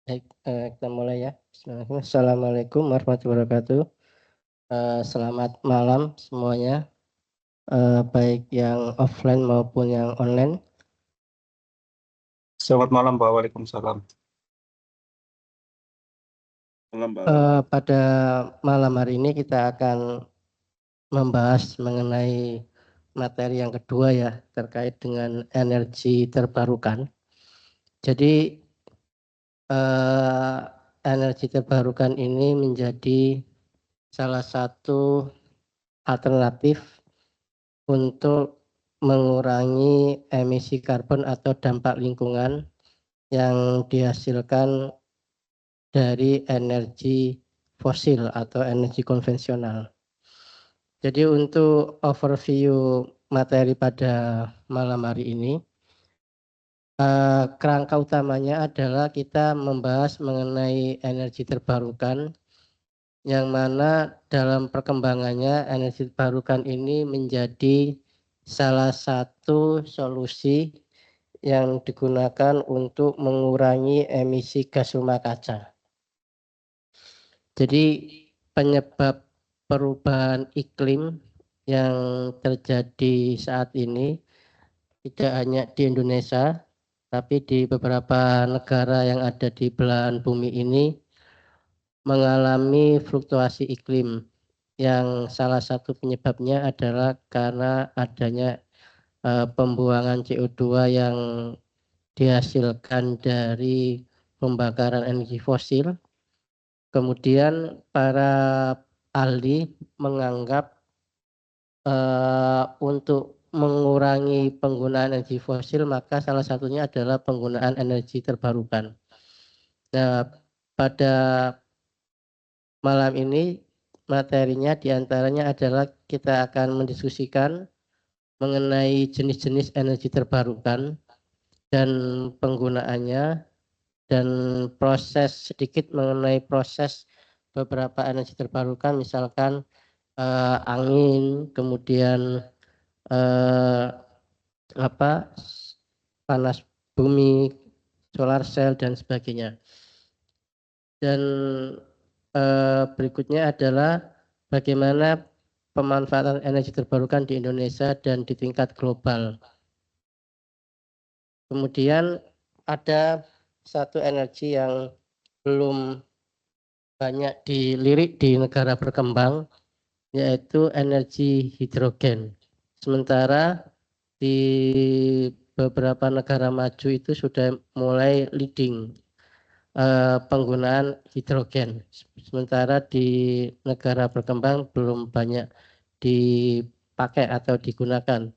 Baik, kita mulai ya. Bismillahirrahmanirrahim. Assalamualaikum warahmatullahi wabarakatuh. Selamat malam semuanya, baik yang offline maupun yang online. Selamat malam, Pak. Waalaikumsalam. Malam, Pak. Pada malam hari ini kita akan membahas mengenai materi yang kedua ya, terkait dengan energi terbarukan. Jadi energi terbarukan ini menjadi salah satu alternatif untuk mengurangi emisi karbon atau dampak lingkungan yang dihasilkan dari energi fosil atau energi konvensional. Jadi untuk overview materi pada malam hari ini, kerangka utamanya adalah kita membahas mengenai energi terbarukan, yang mana dalam perkembangannya energi terbarukan ini menjadi salah satu solusi yang digunakan untuk mengurangi emisi gas rumah kaca. Jadi penyebab perubahan iklim yang terjadi saat ini tidak hanya di Indonesia, tapi di beberapa negara yang ada di belahan bumi ini mengalami fluktuasi iklim, yang salah satu penyebabnya adalah karena adanya pembuangan CO2 yang dihasilkan dari pembakaran energi fosil. Kemudian para ahli menganggap untuk mengurangi penggunaan energi fosil, maka salah satunya adalah penggunaan energi terbarukan. Nah, pada malam ini materinya diantaranya adalah kita akan mendiskusikan mengenai jenis-jenis energi terbarukan dan penggunaannya, dan sedikit mengenai proses beberapa energi terbarukan, misalkan angin, kemudian panas bumi, solar cell dan sebagainya. Dan berikutnya adalah bagaimana pemanfaatan energi terbarukan di Indonesia dan di tingkat global. Kemudian ada satu energi yang belum banyak dilirik di negara berkembang, yaitu energi hidrogen. Sementara di beberapa negara maju itu sudah mulai leading penggunaan hidrogen. Sementara di negara berkembang belum banyak dipakai atau digunakan.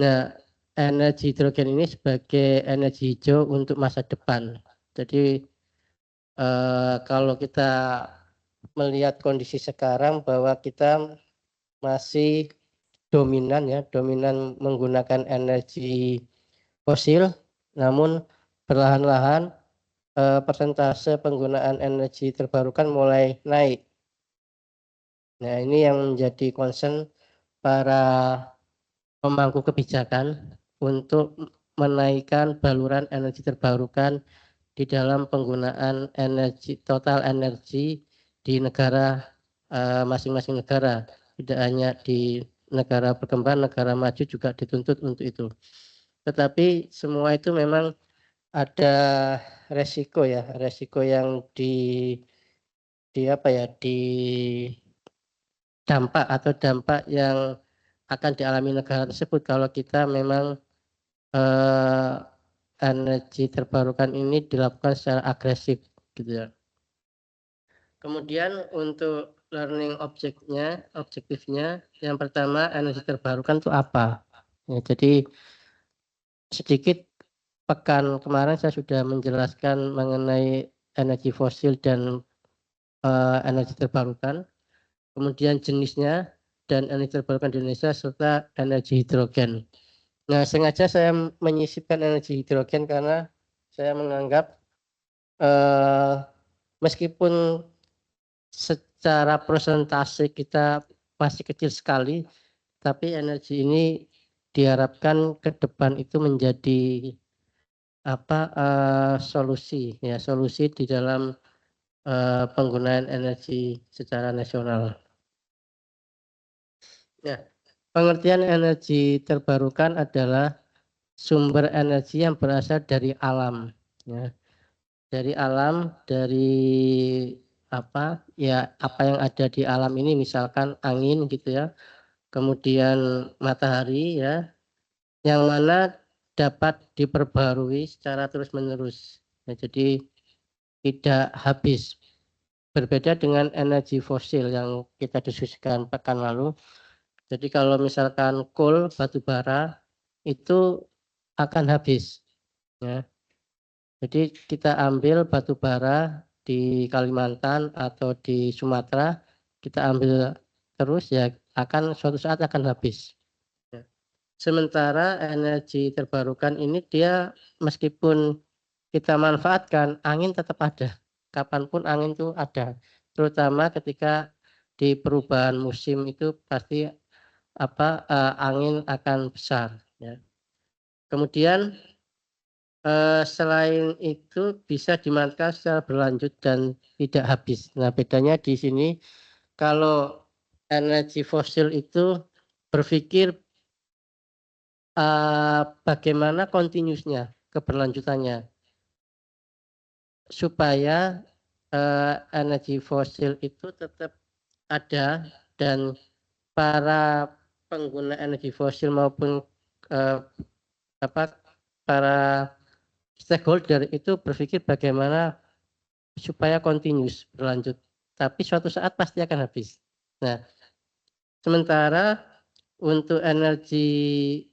Nah, energi hidrogen ini sebagai energi hijau untuk masa depan. Jadi kalau kita melihat kondisi sekarang bahwa kita masih dominan menggunakan energi fosil, namun perlahan-lahan persentase penggunaan energi terbarukan mulai naik. Nah, ini yang menjadi concern para pemangku kebijakan untuk menaikkan baluran energi terbarukan di dalam penggunaan total energi di negara, masing-masing negara, tidak hanya di negara berkembang, negara maju juga dituntut untuk itu. Tetapi semua itu memang ada resiko yang dampak yang akan dialami negara tersebut kalau kita memang energi terbarukan ini dilakukan secara agresif, gitu ya. Kemudian untuk learning objektifnya, yang pertama, energi terbarukan itu apa? Ya, jadi sedikit pekan kemarin saya sudah menjelaskan mengenai energi fosil dan energi terbarukan, kemudian jenisnya dan energi terbarukan di Indonesia, serta energi hidrogen. Nah, sengaja saya menyisipkan energi hidrogen karena saya menganggap meskipun secara persentase kita masih kecil sekali, tapi energi ini diharapkan ke depan itu menjadi solusi di dalam penggunaan energi secara nasional. Nah, pengertian energi terbarukan adalah sumber energi yang berasal dari alam, ya. Dari alam, dari apa yang ada di alam ini, misalkan angin gitu ya, kemudian matahari ya, yang mana dapat diperbarui secara terus-menerus. Ya, jadi tidak habis. Berbeda dengan energi fosil yang kita diskusikan pekan lalu. Jadi kalau misalkan coal, batu bara, itu akan habis. Ya. Jadi kita ambil batu bara di Kalimantan atau di Sumatera, kita ambil terus ya akan suatu saat akan habis. Ya. Sementara energi terbarukan ini dia meskipun kita manfaatkan, angin tetap ada. Kapanpun angin itu ada. Terutama ketika di perubahan musim itu pasti angin akan besar. Ya. Kemudian selain itu bisa dimanfaatkan secara berlanjut dan tidak habis. Nah, bedanya di sini kalau energi fosil itu berpikir bagaimana continuous-nya, keberlanjutannya, supaya energi fosil itu tetap ada dan para pengguna energi fosil maupun para stakeholder itu berpikir bagaimana supaya continuous berlanjut, tapi suatu saat pasti akan habis. Nah, sementara untuk energi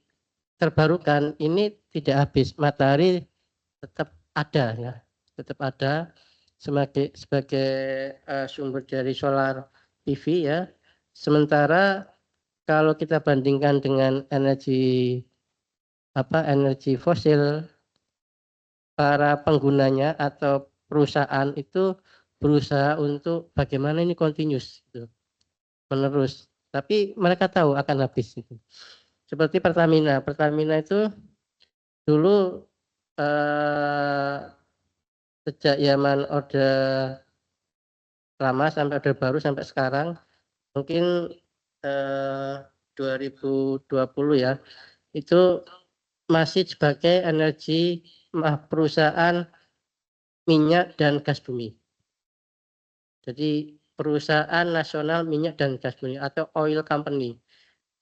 terbarukan ini tidak habis, matahari tetap ada ya, tetap ada sebagai sumber dari solar PV ya. Sementara kalau kita bandingkan dengan energi fosil, para penggunanya atau perusahaan itu berusaha untuk bagaimana ini continuous gitu, menerus. Tapi mereka tahu akan habis itu. Seperti Pertamina. Pertamina itu dulu sejak zaman Orde lama sampai Orde Baru sampai sekarang mungkin 2020 ya, itu masih sebagai energi perusahaan minyak dan gas bumi. Jadi perusahaan nasional minyak dan gas bumi atau oil company.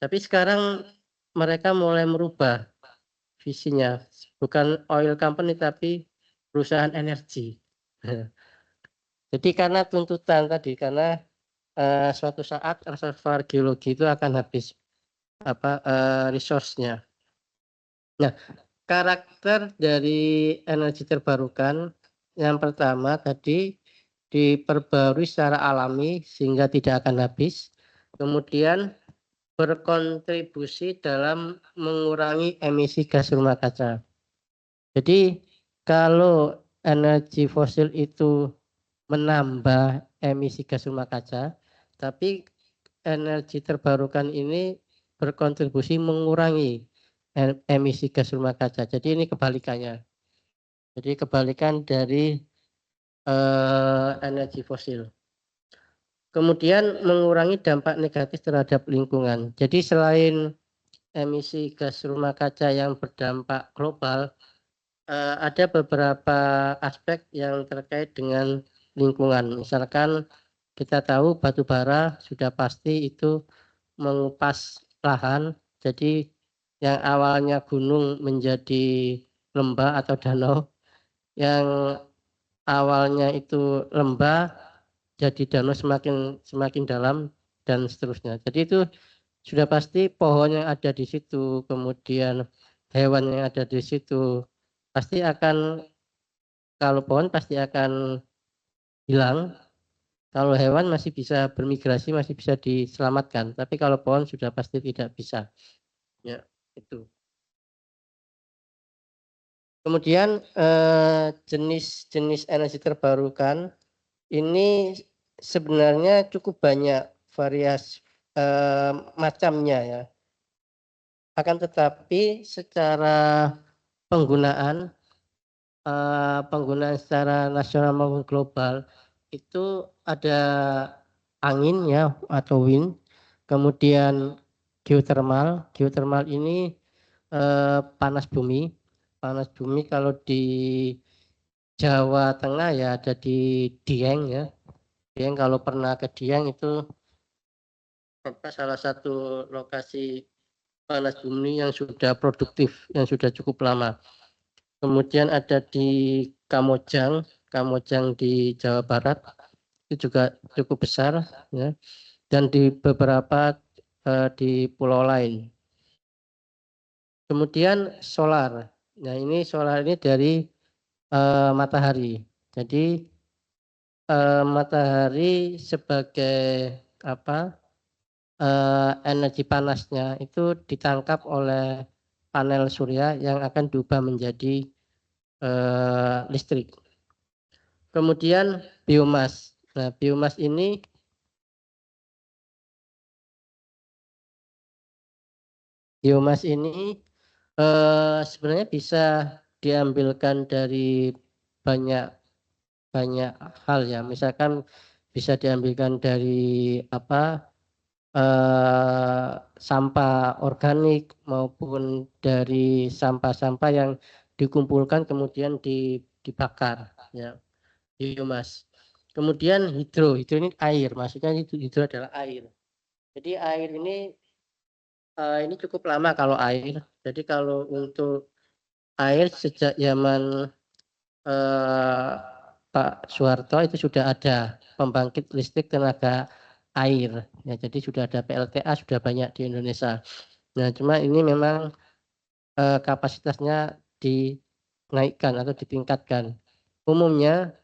Tapi sekarang mereka mulai merubah visinya, bukan oil company tapi perusahaan energi. Jadi karena tuntutan tadi, karena suatu saat reservoir geologi itu akan habis resource-nya. Nah, karakter dari energi terbarukan yang pertama tadi diperbarui secara alami sehingga tidak akan habis. Kemudian berkontribusi dalam mengurangi emisi gas rumah kaca. Jadi kalau energi fosil itu menambah emisi gas rumah kaca, tapi energi terbarukan ini berkontribusi mengurangi emisi gas rumah kaca. Jadi ini kebalikannya. Jadi kebalikan dari energi fosil. Kemudian mengurangi dampak negatif terhadap lingkungan. Jadi selain emisi gas rumah kaca yang berdampak global, ada beberapa aspek yang terkait dengan lingkungan. Misalkan kita tahu batu bara sudah pasti itu mengupas lahan. Jadi yang awalnya gunung menjadi lembah atau danau, yang awalnya itu lembah jadi danau semakin dalam dan seterusnya. Jadi itu sudah pasti pohon yang ada di situ, kemudian hewan yang ada di situ pasti akan, kalau pohon pasti akan hilang, kalau hewan masih bisa bermigrasi, masih bisa diselamatkan, tapi kalau pohon sudah pasti tidak bisa. Ya, itu. Kemudian jenis-jenis energi terbarukan ini sebenarnya cukup banyak variasi macamnya ya. Akan tetapi secara penggunaan penggunaan secara nasional maupun global itu ada angin ya atau wind, kemudian geothermal. Geothermal ini panas bumi. Panas bumi kalau di Jawa Tengah ya ada di Dieng ya. Dieng kalau pernah ke Dieng itu salah satu lokasi panas bumi yang sudah produktif, yang sudah cukup lama. Kemudian ada di Kamojang, Kamojang di Jawa Barat itu juga cukup besar ya. Dan di beberapa di pulau lain. Kemudian solar. Nah, ini solar ini dari matahari. Jadi matahari sebagai apa? Energi panasnya itu ditangkap oleh panel surya yang akan diubah menjadi listrik. Kemudian biomas. Nah, biomas ini sebenarnya bisa diambilkan dari banyak banyak hal ya. Misalkan bisa diambilkan dari apa sampah organik maupun dari sampah-sampah yang dikumpulkan kemudian dibakar ya, biomas. Kemudian hidro ini air, maksudnya hidro adalah air. Jadi air ini cukup lama kalau air. Jadi kalau untuk air sejak zaman Pak Soeharto itu sudah ada pembangkit listrik tenaga air. Ya, jadi sudah ada PLTA sudah banyak di Indonesia. Nah, cuma ini memang kapasitasnya dinaikkan atau ditingkatkan. Umumnya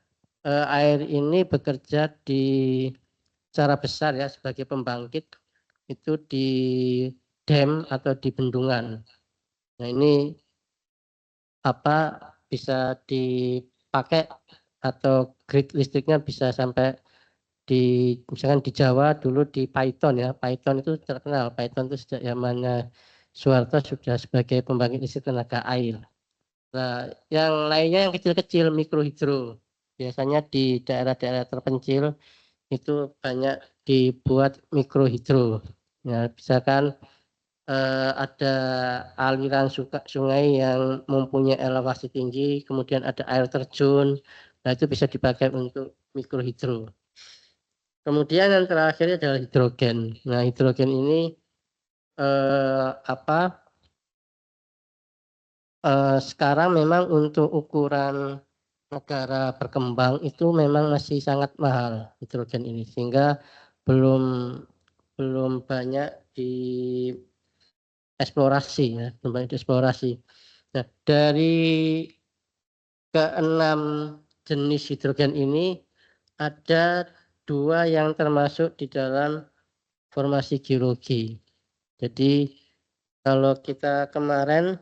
air ini bekerja secara besar ya sebagai pembangkit itu di dam atau di bendungan. Nah, ini apa bisa dipakai atau grid listriknya bisa sampai misalkan di Jawa dulu di Python ya. Python itu terkenal. Python itu sejak zamannya Soeharto sudah sebagai pembangkit listrik tenaga air. Nah, yang lainnya yang kecil-kecil mikrohidro. Biasanya di daerah-daerah terpencil itu banyak dibuat mikrohidro. Ya, misalkan ada aliran sungai yang mempunyai elevasi tinggi, kemudian ada air terjun. Nah, itu bisa dipakai untuk mikrohidro. Kemudian yang terakhir adalah hidrogen. Nah, hidrogen ini apa? Sekarang memang untuk ukuran negara berkembang itu memang masih sangat mahal hidrogen ini, sehingga belum belum banyak dieksplorasi ya, belum banyak dieksplorasi. Nah, dari keenam jenis hidrogen ini ada dua yang termasuk di dalam formasi geologi. Jadi kalau kita kemarin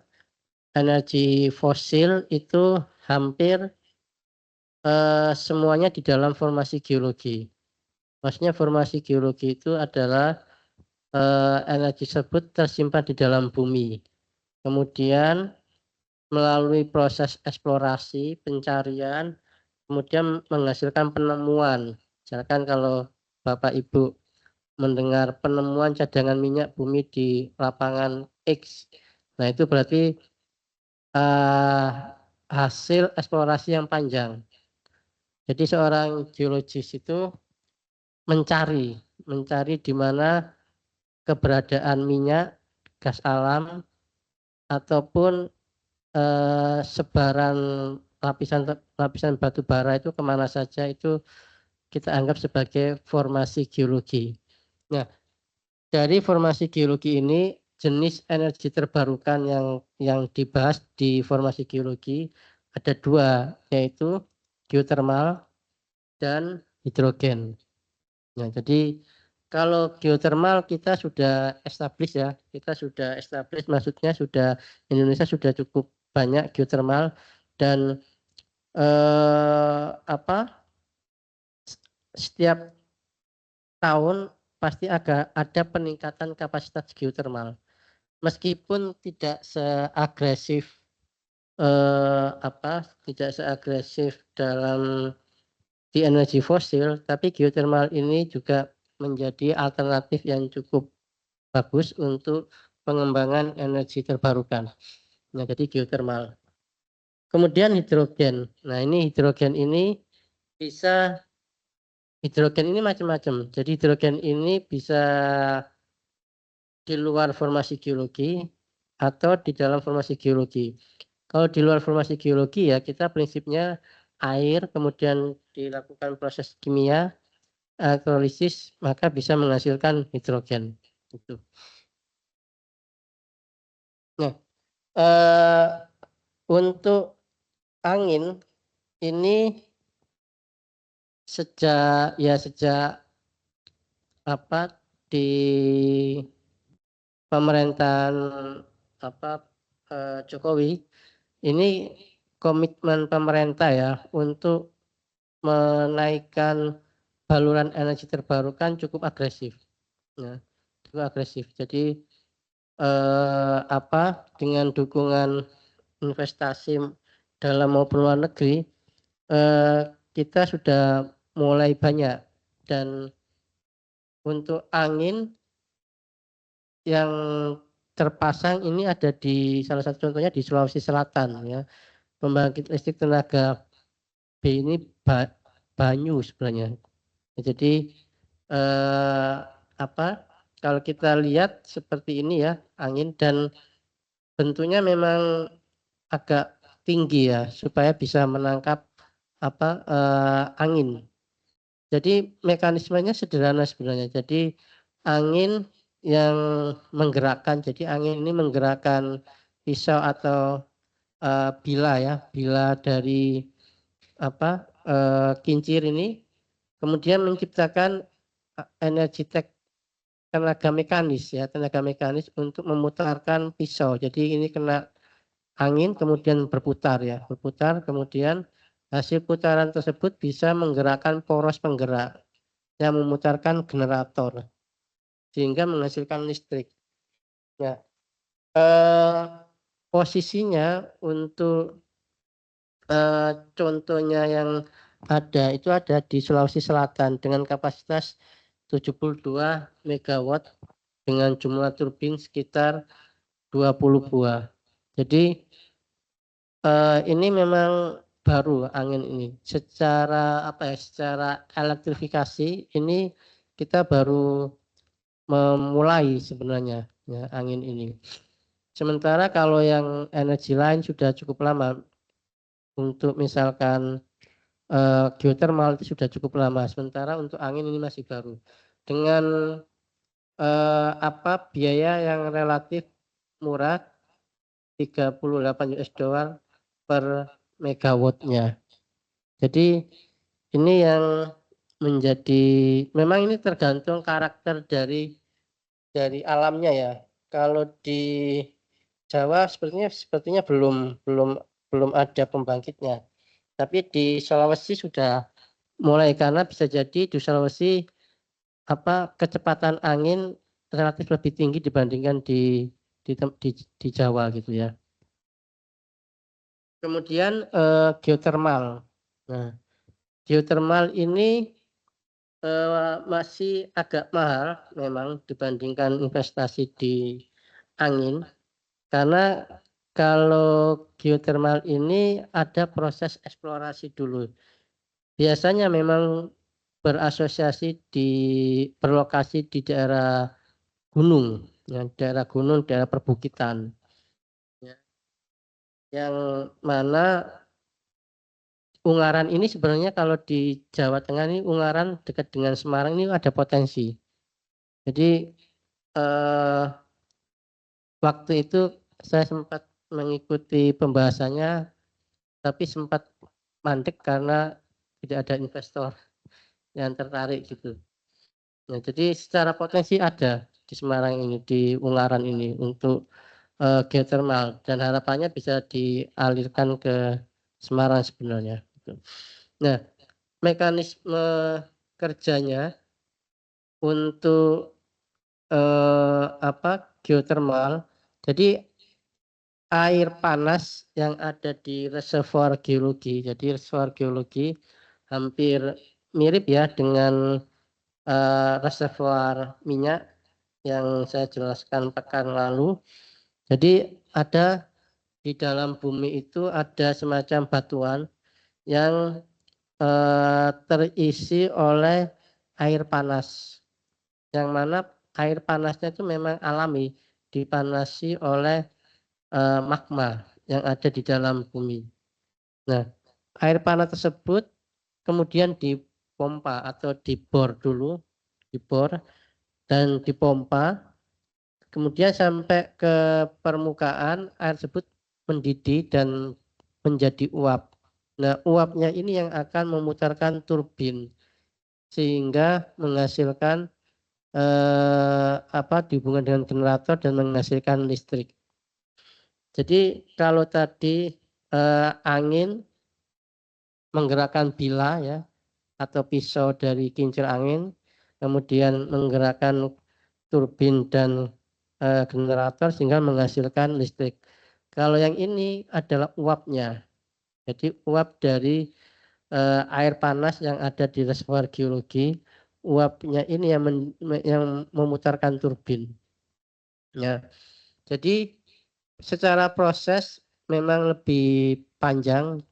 energi fosil itu hampir semuanya di dalam formasi geologi. Maksudnya formasi geologi itu adalah energi tersebut tersimpan di dalam bumi. Kemudian melalui proses eksplorasi, pencarian, kemudian menghasilkan penemuan. Misalkan kalau Bapak Ibu mendengar penemuan cadangan minyak bumi di lapangan X, nah itu berarti hasil eksplorasi yang panjang. Jadi seorang geologis itu mencari di mana keberadaan minyak, gas alam, ataupun sebaran lapisan batu bara itu kemana saja itu kita anggap sebagai formasi geologi. Nah, dari formasi geologi ini jenis energi terbarukan yang dibahas di formasi geologi ada dua, yaitu geothermal dan hidrogen. Nah, jadi kalau geothermal kita sudah establish ya, maksudnya Indonesia sudah cukup banyak geothermal dan setiap tahun pasti ada peningkatan kapasitas geothermal. Meskipun tidak seagresif tidak seagresif dalam di energi fosil, tapi geothermal ini juga menjadi alternatif yang cukup bagus untuk pengembangan energi terbarukan. Nah, jadi geothermal. Kemudian hidrogen. Nah, ini hidrogen ini macam-macam. Jadi hidrogen ini bisa di luar formasi geologi atau di dalam formasi geologi. Kalau di luar formasi geologi ya kita prinsipnya air kemudian dilakukan proses kimia elektrolisis maka bisa menghasilkan hidrogen. Gitu. Nah, untuk angin ini sejak di pemerintahan Jokowi ini komitmen pemerintah ya untuk menaikkan baluran energi terbarukan cukup agresif. Ya, cukup agresif. Jadi dengan dukungan investasi dalam maupun luar negeri kita sudah mulai banyak dan untuk angin yang terpasang ini ada di salah satu contohnya di Sulawesi Selatan ya. Pembangkit listrik tenaga B ini Banyu sebenarnya. Jadi kalau kita lihat seperti ini ya angin dan bentuknya memang agak tinggi ya supaya bisa menangkap angin. Jadi mekanismenya sederhana sebenarnya. Jadi angin yang menggerakkan. Jadi angin ini menggerakkan pisau atau bila dari kincir ini kemudian menciptakan energi tenaga mekanis untuk memutarkan pisau. Jadi ini kena angin kemudian berputar kemudian hasil putaran tersebut bisa menggerakkan poros penggerak yang memutarkan generator sehingga menghasilkan listrik. Nah, posisinya untuk contohnya yang itu ada di Sulawesi Selatan dengan kapasitas 72 megawatt dengan jumlah turbin sekitar 20 buah. Jadi ini memang baru angin ini. Secara elektrifikasi ini kita baru memulai sebenarnya ya, angin ini. Sementara kalau yang energi lain sudah cukup lama. Untuk misalkan geothermal itu sudah cukup lama. Sementara untuk angin ini masih baru. Dengan biaya yang relatif murah 38 US dollar per megawattnya. Jadi ini yang menjadi memang ini tergantung karakter dari alamnya ya. Kalau di Jawa sepertinya belum ada pembangkitnya. Tapi di Sulawesi sudah mulai karena bisa jadi di Sulawesi kecepatan angin relatif lebih tinggi dibandingkan di Jawa gitu ya. Kemudian geothermal. Nah, geothermal ini masih agak mahal memang dibandingkan investasi di angin karena kalau geothermal ini ada proses eksplorasi dulu. Biasanya memang berlokasi di daerah gunung, ya, daerah perbukitan. Ya. Yang mana Ungaran ini sebenarnya kalau di Jawa Tengah ini Ungaran dekat dengan Semarang ini ada potensi. Jadi waktu itu saya sempat mengikuti pembahasannya tapi sempat mandek karena tidak ada investor yang tertarik gitu. Nah, jadi secara potensi ada di Semarang ini, di Ungaran ini untuk geothermal dan harapannya bisa dialirkan ke Semarang sebenarnya. Nah, mekanisme kerjanya untuk geothermal. Jadi air panas yang ada di reservoir geologi. Jadi reservoir geologi hampir mirip ya dengan reservoir minyak yang saya jelaskan pekan lalu. Jadi ada di dalam bumi itu ada semacam batuan yang terisi oleh air panas. Yang mana air panasnya itu memang alami, dipanasi oleh magma yang ada di dalam bumi. Nah, air panas tersebut kemudian dipompa atau dibor dulu, dibor dan dipompa, kemudian sampai ke permukaan air tersebut mendidih dan menjadi uap. Nah, uapnya ini yang akan memutarkan turbin sehingga menghasilkan dihubungkan dengan generator dan menghasilkan listrik. Jadi kalau tadi angin menggerakkan bila ya atau pisau dari kincir angin, kemudian menggerakkan turbin dan generator sehingga menghasilkan listrik. Kalau yang ini adalah uapnya. Jadi uap dari air panas yang ada di reservoir geologi, uapnya ini yang memutarkan turbin. Ya. Jadi secara proses memang lebih panjang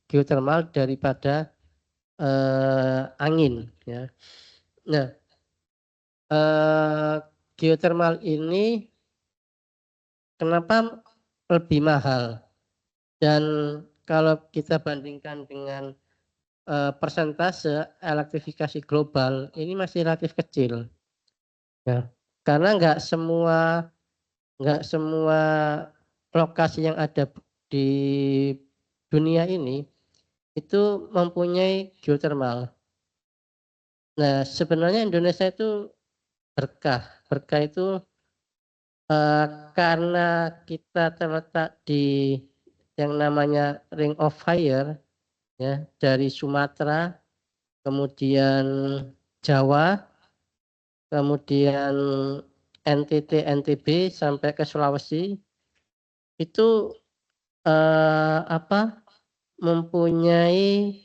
geotermal daripada angin ya. Nah, geotermal ini kenapa lebih mahal? Dan kalau kita bandingkan dengan persentase elektrifikasi global ini masih relatif kecil. Ya. Karena nggak semua lokasi yang ada di dunia ini itu mempunyai geotermal. Nah, sebenarnya Indonesia itu berkah. Berkah itu karena kita terletak di yang namanya Ring of Fire ya, dari Sumatera, kemudian Jawa, kemudian NTT, NTB sampai ke Sulawesi itu mempunyai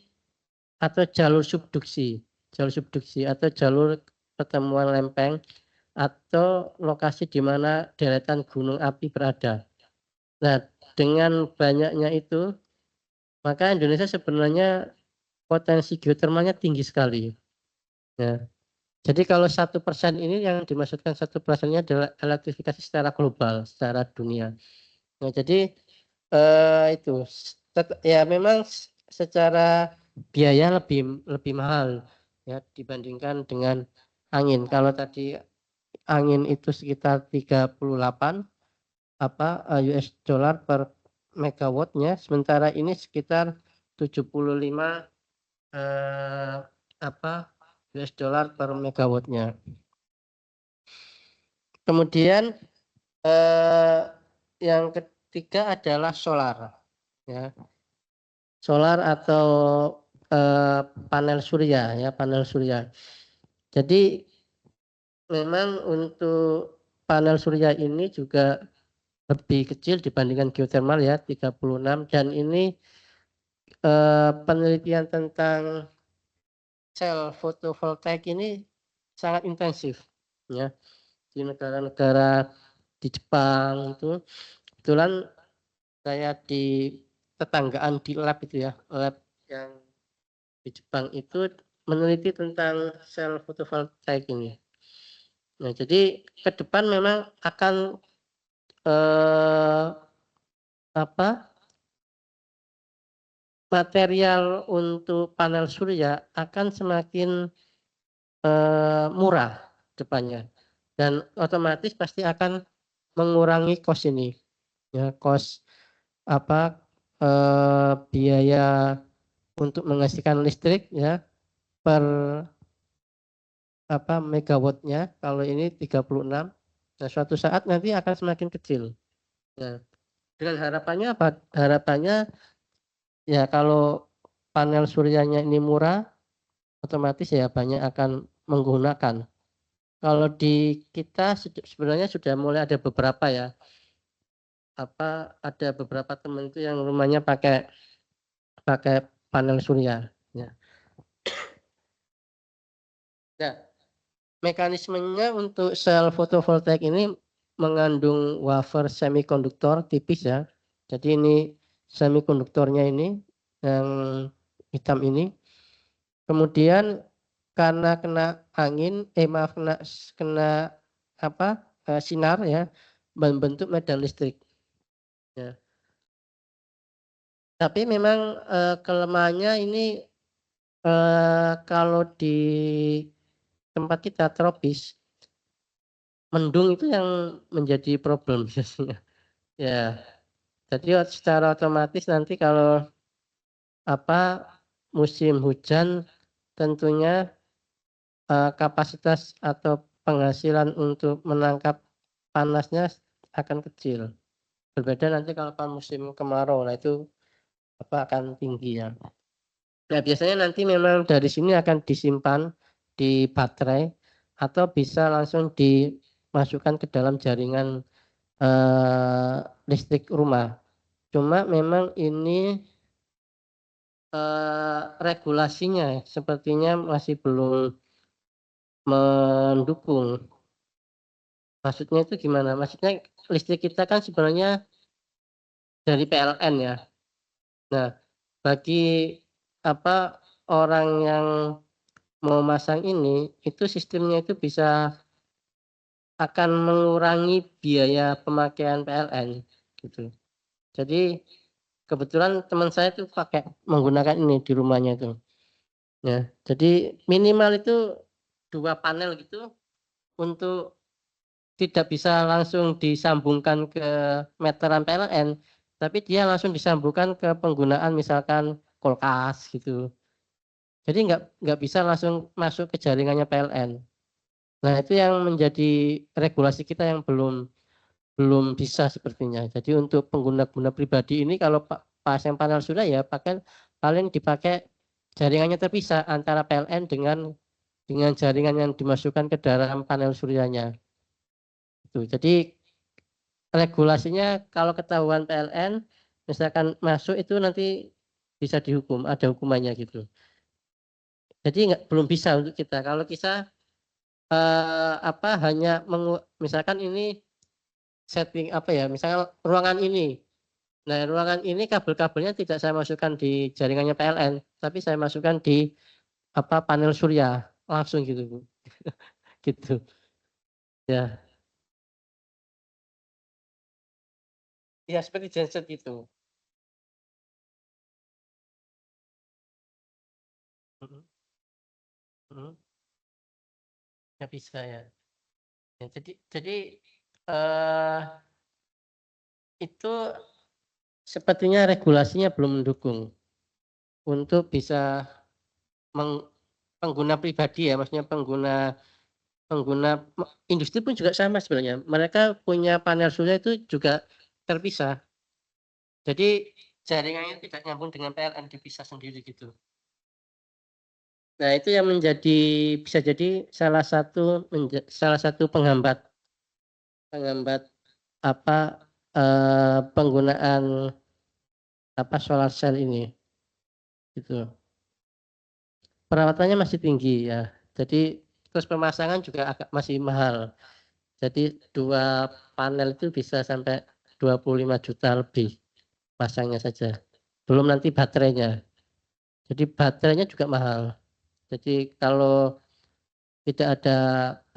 atau jalur subduksi atau jalur pertemuan lempeng atau lokasi di mana deretan gunung api berada. Nah, dengan banyaknya itu, maka Indonesia sebenarnya potensi geotermalnya tinggi sekali. Ya. Jadi kalau 1% ini yang dimaksudkan 1%-nya adalah elektrifikasi secara global, secara dunia. Nah, jadi itu ya memang secara biaya lebih mahal ya dibandingkan dengan angin. Kalau tadi angin itu sekitar 38 US dollar per megawattnya, sementara ini sekitar 75 US dollar per megawattnya. Kemudian yang ketiga adalah solar ya. Solar atau panel surya ya, panel surya. Jadi memang untuk panel surya ini juga lebih kecil dibandingkan geotermal ya, 36, dan ini penelitian tentang sel fotovoltaik ini sangat intensif ya di negara-negara di Jepang itu. Kebetulan saya di tetanggaan di lab itu ya, lab yang di Jepang itu meneliti tentang sel fotovoltaik ini. Nah, jadi ke depan memang akan material untuk panel surya akan semakin murah depannya, dan otomatis pasti akan mengurangi kos ini ya, kos biaya untuk menghasilkan listrik ya per megawattnya. Kalau ini 36, nah suatu saat nanti akan semakin kecil. Nah, dengan harapannya apa? Harapannya ya kalau panel suryanya ini murah, otomatis ya banyak akan menggunakan Kalau di kita sebenarnya sudah mulai ada beberapa ya. Ada beberapa teman itu yang rumahnya pakai panel surya. Ya. Nah, mekanismenya untuk sel fotovoltaik ini mengandung wafer semikonduktor tipis ya. Jadi ini semikonduktornya ini yang hitam ini. Kemudian karena kena angin, kena sinar ya, membentuk medan listrik. Ya. Tapi memang kelemahannya ini kalau di tempat kita tropis, mendung itu yang menjadi problem biasanya. Ya, jadi secara otomatis nanti kalau musim hujan tentunya kapasitas atau penghasilan untuk menangkap panasnya akan kecil. Berbeda nanti kalau musim kemarau, nah itu akan tinggi ya. Nah, biasanya nanti memang dari sini akan disimpan di baterai atau bisa langsung dimasukkan ke dalam jaringan listrik rumah. Cuma memang ini regulasinya sepertinya masih belum mendukung. Maksudnya itu gimana? Maksudnya listrik kita kan sebenarnya dari PLN ya. Nah, bagi orang yang mau masang ini, itu sistemnya itu akan mengurangi biaya pemakaian PLN gitu. Jadi kebetulan teman saya itu menggunakan ini di rumahnya itu. Ya, jadi minimal itu 2 panel gitu untuk tidak bisa langsung disambungkan ke meteran PLN, tapi dia langsung disambungkan ke penggunaan misalkan kulkas gitu. Jadi nggak bisa langsung masuk ke jaringannya PLN. Nah, itu yang menjadi regulasi kita yang belum bisa sepertinya. Jadi untuk pengguna-guna pribadi ini kalau pasang panel surya ya paling dipakai jaringannya terpisah antara PLN dengan jaringan yang dimasukkan ke dalam panel suryanya. Jadi regulasinya kalau ketahuan PLN misalkan masuk itu nanti bisa dihukum, ada hukumannya gitu. Jadi belum bisa untuk kita. Kalau kita hanya misalkan ini setting misalkan ruangan ini. Nah, ruangan ini kabel-kabelnya tidak saya masukkan di jaringannya PLN, tapi saya masukkan di panel surya langsung gitu, Bu. Gitu. Ya. Ya seperti genset itu. Mhm. Mhm. Nggak bisa ya. Ya, jadi eh, itu sepertinya regulasinya belum mendukung untuk bisa pengguna pribadi ya, maksudnya pengguna pengguna industri pun juga sama sebenarnya. Mereka punya panel surya itu juga terpisah. Jadi jaringannya tidak nyambung dengan PLN, dipisah sendiri gitu. Nah, itu yang bisa jadi salah satu penghambat apa penggunaan solar cell ini gitu. Perawatannya masih tinggi ya. Jadi terus pemasangan juga masih mahal. Jadi 2 panel itu bisa sampai 25 juta lebih pasangnya saja. Belum nanti baterainya. Jadi baterainya juga mahal. Jadi kalau tidak ada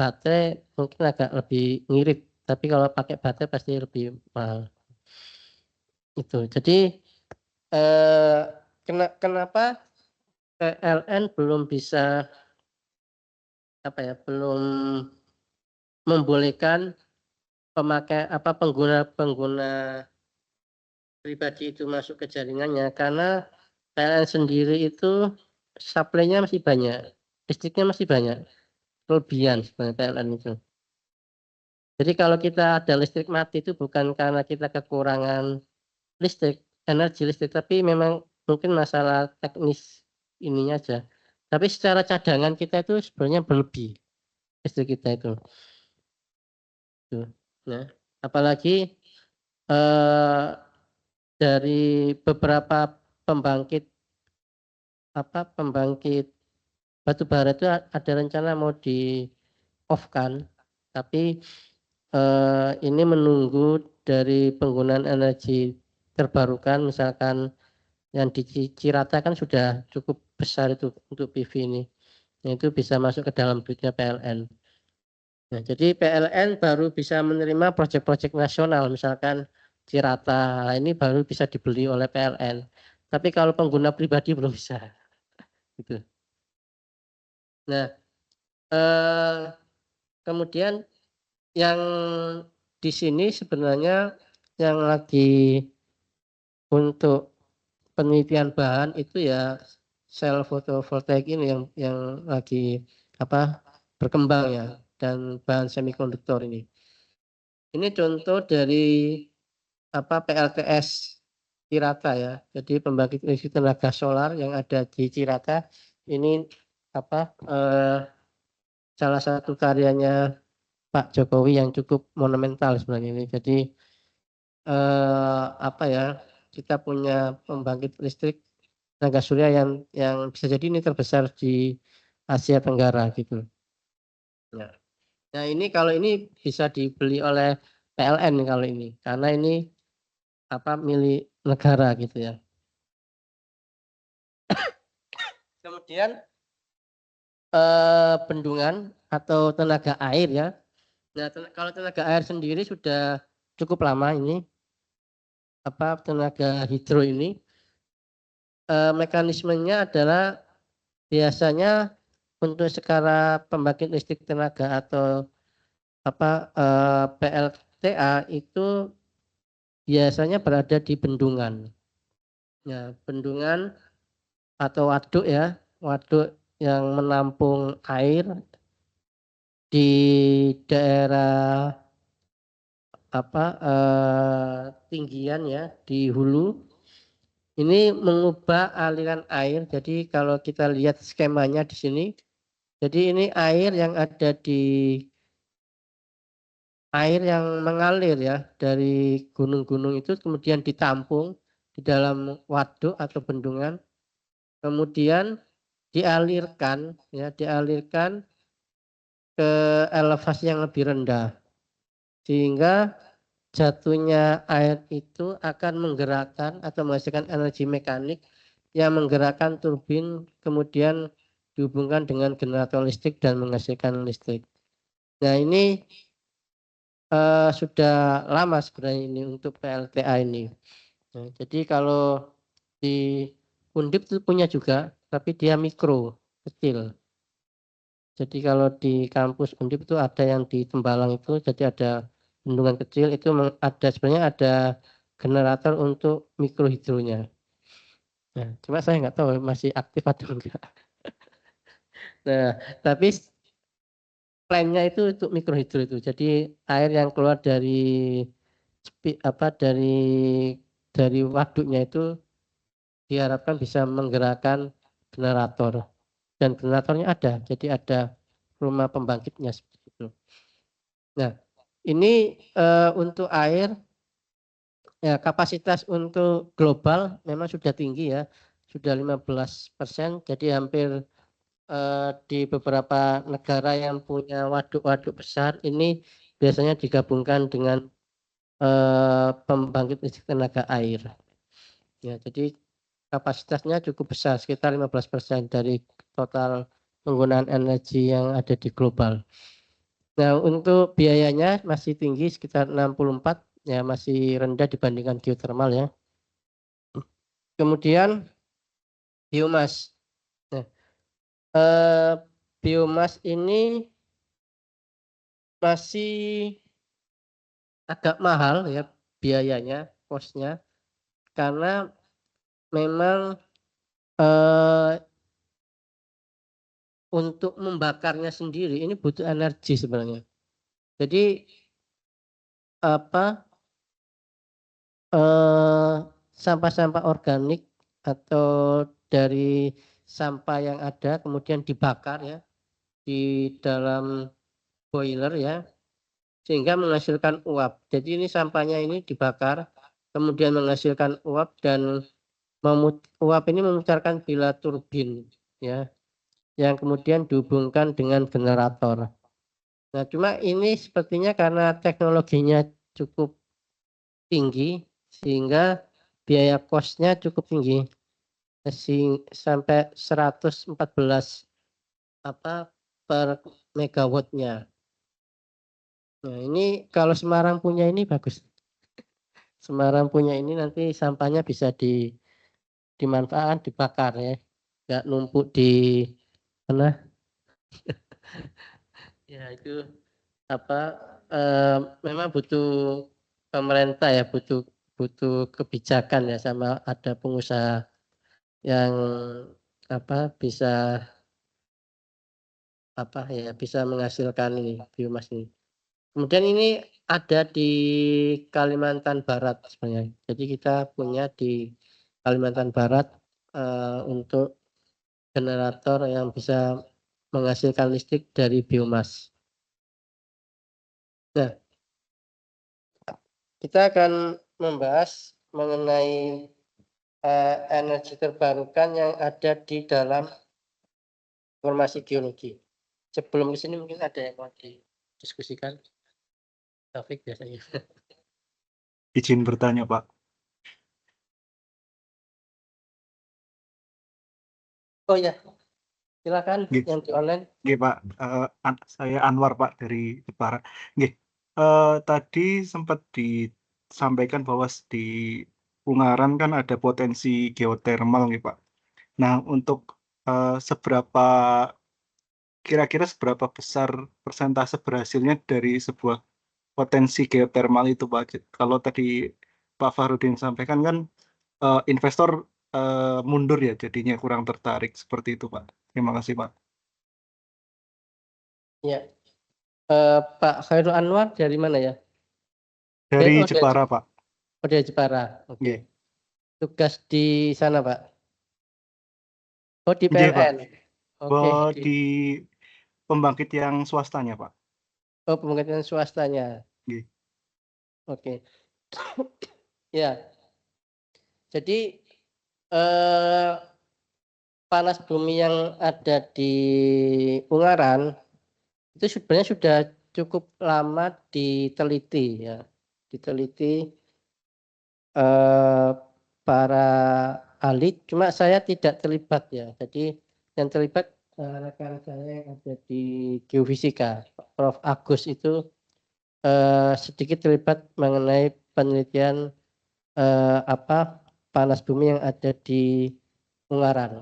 baterai mungkin agak lebih ngirit, tapi kalau pakai baterai pasti lebih mahal. Itu. Jadi kenapa PLN belum bisa belum membolehkan pengguna pribadi itu masuk ke jaringannya karena PLN sendiri itu supply-nya masih banyak, listriknya masih banyak, kelebihan sebenarnya PLN itu. Jadi kalau kita ada listrik mati itu bukan karena kita kekurangan energi listrik, tapi memang mungkin masalah teknis ininya aja. Tapi secara cadangan kita itu sebenarnya berlebih. listrik kita itu. Nah, apalagi dari beberapa pembangkit batu bara itu ada rencana mau di off kan, tapi ini menunggu dari penggunaan energi terbarukan, misalkan yang di Cirata kan sudah cukup besar itu untuk PV ini. Nah, itu bisa masuk ke dalam gridnya PLN. Nah, jadi PLN baru bisa menerima proyek-proyek nasional, misalkan Cirata, ini baru bisa dibeli oleh PLN. Tapi kalau pengguna pribadi belum bisa. Gitu. Nah, kemudian yang di sini sebenarnya yang lagi untuk penelitian bahan itu ya sel fotovoltaik ini yang lagi berkembang ya, dan bahan semikonduktor ini. Ini contoh dari PLTS Cirata ya. Jadi pembangkit listrik tenaga solar yang ada di Cirata ini salah satu karyanya Pak Jokowi yang cukup monumental sebenarnya ini. Jadi kita punya pembangkit listrik tenaga surya yang bisa jadi ini terbesar di Asia Tenggara gitu. Ya. Nah, ini kalau ini bisa dibeli oleh PLN kalau ini, karena ini milik negara gitu ya. Kemudian bendungan atau tenaga air ya. Nah, kalau tenaga air sendiri sudah cukup lama ini tenaga hidro ini mekanismenya adalah biasanya untuk skala pembangkit listrik tenaga atau PLTA itu biasanya berada di bendungan. Ya, bendungan atau waduk ya, waduk yang menampung air di daerah tinggian ya, di hulu. Ini mengubah aliran air. Jadi kalau kita lihat skemanya di sini, jadi ini air yang ada di air yang mengalir ya dari gunung-gunung itu kemudian ditampung di dalam waduk atau bendungan, kemudian dialirkan ke elevasi yang lebih rendah, sehingga jatuhnya air itu akan menggerakkan atau menghasilkan energi mekanik yang menggerakkan turbin, kemudian dihubungkan dengan generator listrik dan menghasilkan listrik. Nah, ini sudah lama sebenarnya ini untuk PLTA ini. Nah, jadi kalau di Undip itu punya juga, tapi dia mikro, kecil. Jadi kalau di kampus Undip itu ada yang di Tembalang itu, jadi ada bendungan kecil itu sebenarnya ada generator untuk mikrohidronya. Nah, cuma saya nggak tahu masih aktif atau enggak. Nah, tapi plannya itu untuk mikrohidro itu. Jadi air yang keluar dari dari waduknya itu diharapkan bisa menggerakkan generator, dan generatornya ada, jadi ada rumah pembangkitnya seperti itu. Nah, ini untuk air ya, kapasitas untuk global memang sudah tinggi ya, sudah 15%, jadi hampir di beberapa negara yang punya waduk-waduk besar ini biasanya digabungkan dengan pembangkit listrik tenaga air. Ya, jadi kapasitasnya cukup besar, sekitar 15% dari total penggunaan energi yang ada di global. Nah, untuk biayanya masih tinggi, sekitar 64, ya masih rendah dibandingkan geothermal ya. Kemudian biomas. Nah, biomas ini masih agak mahal ya biayanya, kosnya, karena memang untuk membakarnya sendiri ini butuh energi sebenarnya. Jadi sampah-sampah organik atau dari sampah yang ada kemudian dibakar ya di dalam boiler ya, sehingga menghasilkan uap. Jadi ini sampahnya ini dibakar, kemudian menghasilkan uap dan uap ini memutarkan bilah turbin ya, yang kemudian dihubungkan dengan generator. Nah, cuma ini sepertinya karena teknologinya cukup tinggi sehingga biaya kosnya cukup tinggi. Sampai 114 per megawattnya. Nah, ini kalau Semarang punya ini bagus. Semarang punya ini nanti sampahnya bisa dimanfaatkan, dibakar ya. Nggak numpuk di mana. Ya itu memang butuh pemerintah ya, butuh kebijakan ya, sama ada pengusaha yang bisa bisa menghasilkan ini biomas ini. Kemudian ini ada di Kalimantan Barat sebenarnya. Jadi kita punya di Kalimantan Barat untuk generator yang bisa menghasilkan listrik dari biomas. Nah, kita akan membahas mengenai energi terbarukan yang ada di dalam informasi geologi. Sebelum ke sini mungkin ada yang mau didiskusikan. Taufik biasanya. Izin bertanya, Pak. Oh ya, silakan yang di online. Nggih, Pak. Saya Anwar, Pak, dari Jepara. Nggih, tadi sempat disampaikan bahwa di Ungaran kan ada potensi geotermal nih, Pak. Nah, untuk kira-kira seberapa besar persentase berhasilnya dari sebuah potensi geotermal itu, Pak? Kalau tadi Pak Farudin sampaikan kan investor mundur ya, jadinya kurang tertarik seperti itu, Pak. Terima kasih, Pak. Ya, Pak Khairul Anwar dari mana ya? Dari Dari Jepara, Pak. dari Jepara. Oke. Nggih. Tugas di sana, Pak. Oh, di Nggih, Pak. PLN. Oke. Di pembangkit yang swastanya, Pak. Oh, pembangkitan swastanya. Nggih. Oke. Ya. Jadi eh, panas bumi yang ada di Ungaran itu sebenarnya sudah cukup lama diteliti ya. Diteliti para ahli, cuma saya tidak terlibat ya. Jadi yang terlibat rekan saya yang ada di geofisika, Prof. Agus itu sedikit terlibat mengenai penelitian panas bumi yang ada di Ungaran.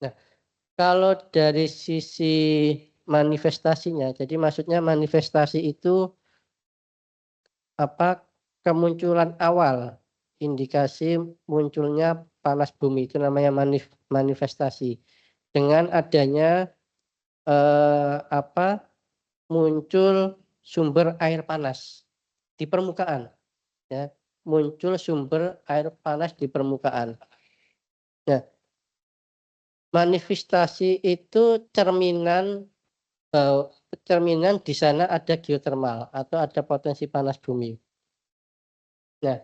Nah, kalau dari sisi manifestasinya, jadi maksudnya manifestasi itu kemunculan awal indikasi munculnya panas bumi itu namanya manifestasi dengan adanya muncul sumber air panas di permukaan ya, muncul sumber air panas di permukaan. Nah, manifestasi itu cerminan di sana ada geotermal atau ada potensi panas bumi. Nah,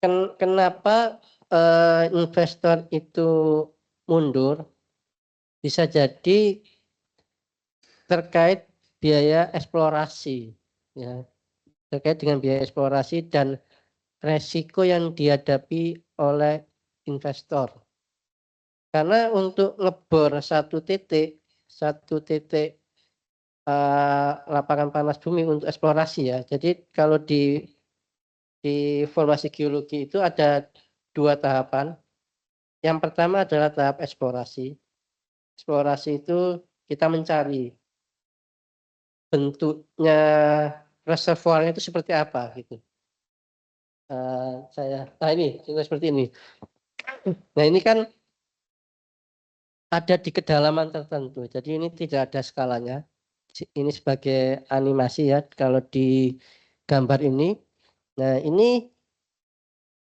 kenapa investor itu mundur? Bisa jadi terkait biaya eksplorasi, ya, terkait dengan biaya eksplorasi dan resiko yang dihadapi oleh investor. Karena untuk ngebor satu titik lapangan panas bumi untuk eksplorasi ya. Jadi kalau di formasi geologi itu ada 2 tahapan. Yang pertama adalah tahap eksplorasi. Eksplorasi itu kita mencari bentuknya reservoirnya itu seperti apa gitu. Ini seperti ini. Nah, ini kan ada di kedalaman tertentu. Jadi ini tidak ada skalanya. Ini sebagai animasi ya kalau di gambar ini. Nah, ini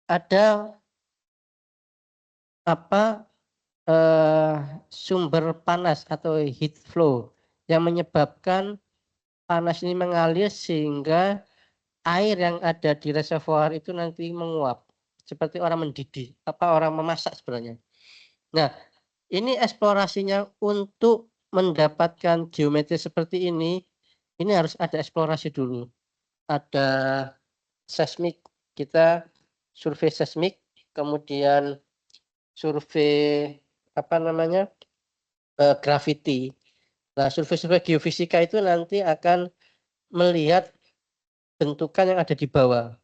ada sumber panas atau heat flow yang menyebabkan panas ini mengalir sehingga air yang ada di reservoir itu nanti menguap seperti orang mendidih, orang memasak sebenarnya. Nah, ini eksplorasinya untuk mendapatkan geometri seperti ini harus ada eksplorasi dulu. Ada seismik, kita survei seismik, kemudian survei gravity. Nah, survei geofisika itu nanti akan melihat bentukan yang ada di bawah.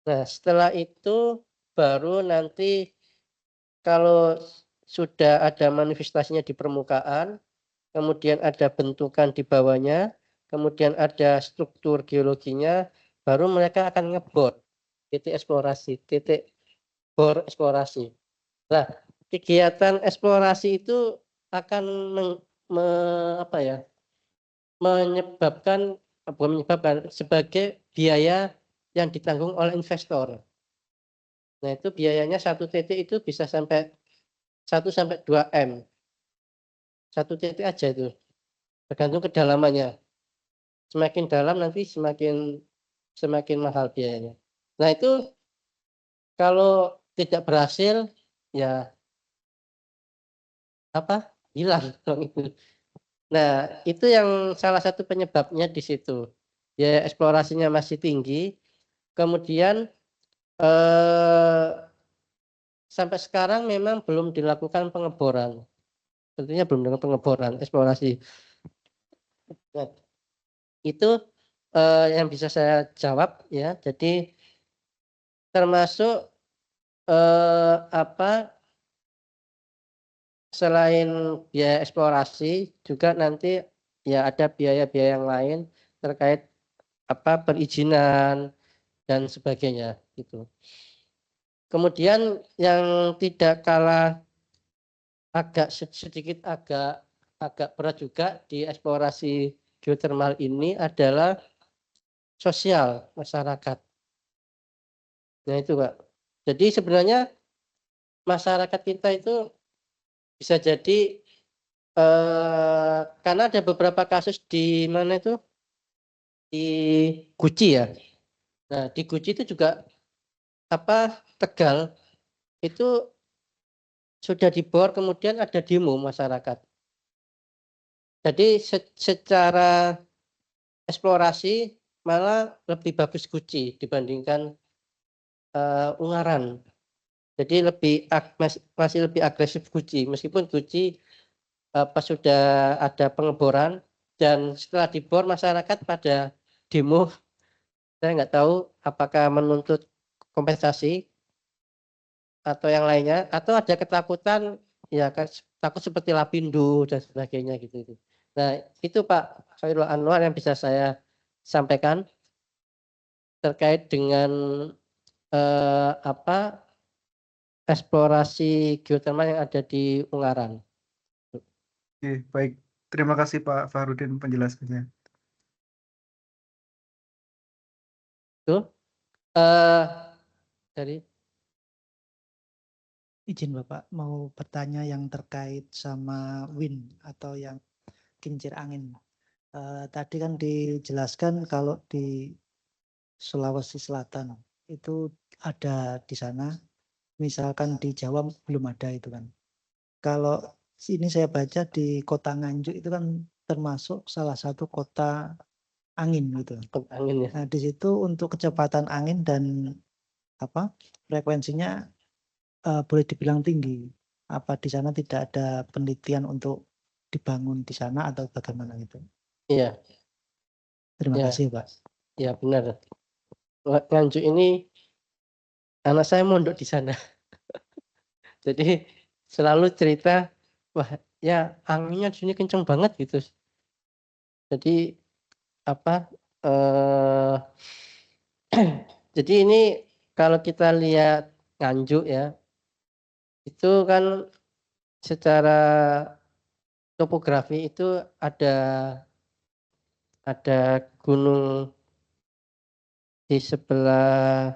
Nah, setelah itu baru nanti kalau sudah ada manifestasinya di permukaan, kemudian ada bentukan di bawahnya, kemudian ada struktur geologinya, baru mereka akan ngebor titik bor eksplorasi. Nah, kegiatan eksplorasi itu akan menyebabkan sebagai biaya yang ditanggung oleh investor. Nah, itu biayanya satu titik itu bisa sampai 1 sampai 2 M. Satu titik aja itu. Tergantung kedalamannya. Semakin dalam nanti semakin mahal biayanya. Nah, itu kalau tidak berhasil ya hilang itu. Nah, itu yang salah satu penyebabnya di situ. Ya, eksplorasinya masih tinggi. Kemudian sampai sekarang memang belum dilakukan pengeboran. Tentunya belum dilakukan pengeboran, eksplorasi. Nah, itu yang bisa saya jawab ya. Jadi termasuk selain biaya eksplorasi juga nanti ya ada biaya-biaya yang lain terkait perizinan dan sebagainya gitu. Kemudian yang tidak kalah sedikit agak berat juga di eksplorasi geotermal ini adalah sosial masyarakat. Nah itu Pak. Jadi sebenarnya masyarakat kita itu bisa jadi karena ada beberapa kasus di mana itu di Guci ya. Nah di Guci itu juga Tegal itu sudah dibor kemudian ada demo masyarakat. Jadi secara eksplorasi malah lebih bagus Guci dibandingkan Ungaran. Jadi masih lebih agresif Guci meskipun Guci pas sudah ada pengeboran dan setelah dibor masyarakat pada demo. Saya nggak tahu apakah menuntut kompensasi atau yang lainnya atau ada ketakutan ya takut seperti Lapindo dan sebagainya gitu. Nah itu Pak Khairul Anwar yang bisa saya sampaikan terkait dengan eksplorasi geotermal yang ada di Ungaran. Oke, baik. Terima kasih Pak Fahrudin penjelasannya. Itu dari Izin Bapak mau bertanya yang terkait sama wind atau yang kincir angin. Tadi kan dijelaskan kalau di Sulawesi Selatan itu ada di sana, misalkan di Jawa belum ada itu kan. Kalau ini saya baca di kota Nganjuk itu kan termasuk salah satu kota angin gitu. angin ya. Nah di situ untuk kecepatan angin dan frekuensinya boleh dibilang tinggi. Apa di sana tidak ada penelitian untuk dibangun di sana atau bagaimana gitu? Iya. Terima Ya. kasih Pak. Ya benar. Nganjuk ini anak saya mondok di sana. Jadi selalu cerita, wah ya anginnya di sini kenceng banget gitu. Jadi jadi ini kalau kita lihat Nganjuk ya, itu kan secara topografi itu ada gunung di sebelah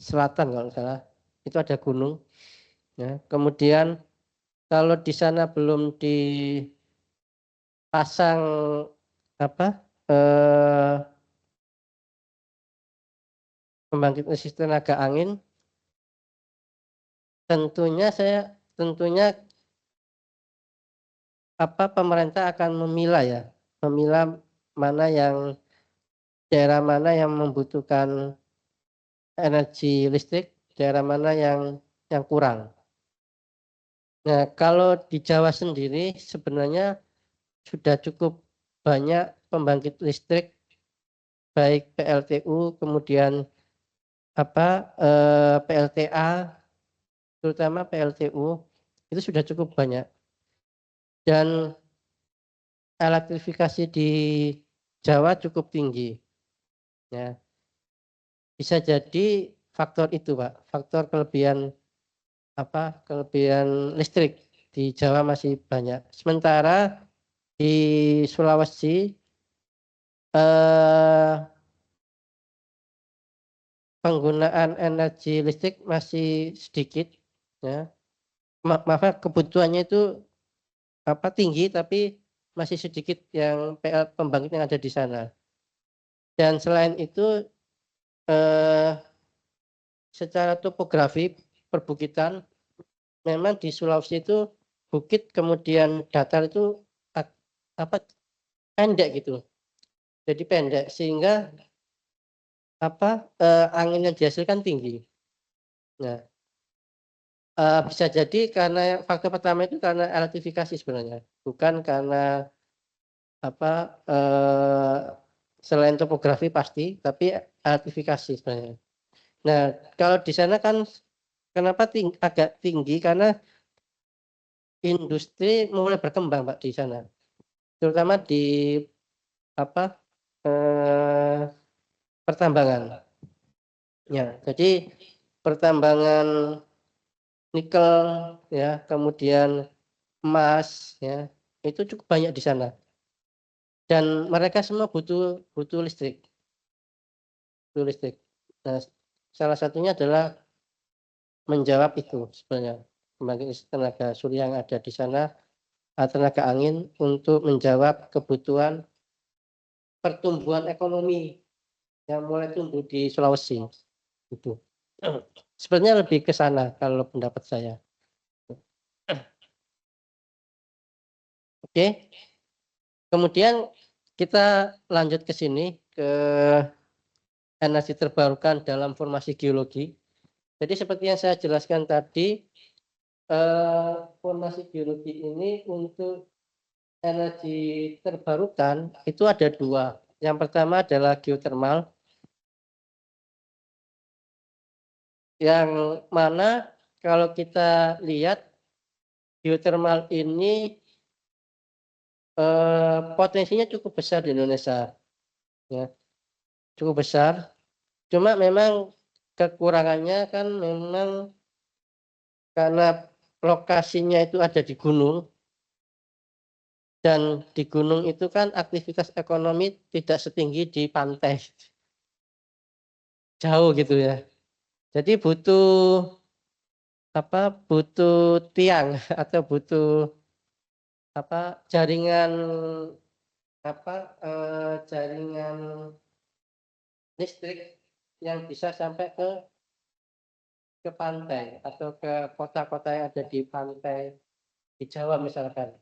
selatan kalau nggak salah, itu ada gunung. Ya. Kemudian kalau di sana belum dipasang pembangkit listrik tenaga angin, tentunya pemerintah akan memilah daerah mana yang membutuhkan energi listrik, daerah mana yang kurang. Nah, kalau di Jawa sendiri sebenarnya sudah cukup banyak pembangkit listrik, baik PLTU, kemudian PLTA, terutama PLTU itu sudah cukup banyak. Dan elektrifikasi di Jawa cukup tinggi. Ya. Bisa jadi faktor itu, Pak, faktor kelebihan listrik di Jawa masih banyak. Sementara di Sulawesi penggunaan energi listrik masih sedikit, ya. Maaf, kebutuhannya itu tinggi, tapi masih sedikit yang pembangkit yang ada di sana. Dan selain itu secara topografi perbukitan, memang di Sulawesi itu bukit kemudian datar itu pendek gitu, jadi pendek sehingga angin yang dihasilkan tinggi. Nah, bisa jadi karena faktor pertama itu karena elektrifikasi sebenarnya, bukan karena selain topografi pasti, tapi elektrifikasi sebenarnya. Nah, kalau di sana kan kenapa agak tinggi, karena industri mulai berkembang, Pak, di sana, terutama di pertambangan. Ya, jadi pertambangan nikel, ya, kemudian emas, ya, itu cukup banyak di sana. Dan mereka semua butuh listrik. Nah, salah satunya adalah menjawab itu sebenarnya, pembangkit tenaga surya yang ada di sana, tenaga angin, untuk menjawab kebutuhan pertumbuhan ekonomi yang mulai tumbuh di Sulawesi. Itu sebenarnya lebih ke sana kalau pendapat saya. Oke. Kemudian kita lanjut ke sini, ke energi terbarukan dalam formasi geologi. Jadi seperti yang saya jelaskan tadi, formasi geologi ini untuk energi terbarukan itu ada dua. Yang pertama adalah geotermal, yang mana kalau kita lihat geotermal ini potensinya cukup besar di Indonesia, ya, cukup besar. Cuma memang kekurangannya kan memang karena lokasinya itu ada di gunung, dan di gunung itu kan aktivitas ekonomi tidak setinggi di pantai, jauh gitu ya. Jadi butuh tiang atau butuh jaringan jaringan listrik yang bisa sampai ke pantai atau ke kota-kota yang ada di pantai di Jawa misalkan.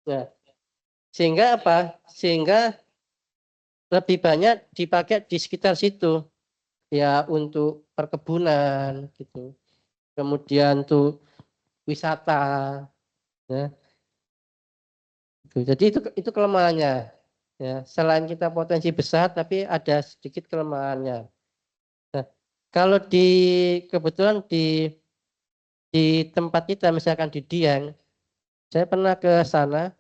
Nah, sehingga lebih banyak dipakai di sekitar situ, ya, untuk perkebunan gitu. Kemudian tuh wisata, ya. Jadi itu kelemahannya. Ya, selain kita potensi besar, tapi ada sedikit kelemahannya. Nah, kalau kebetulan di tempat kita, misalkan di Dieng, saya pernah ke sana,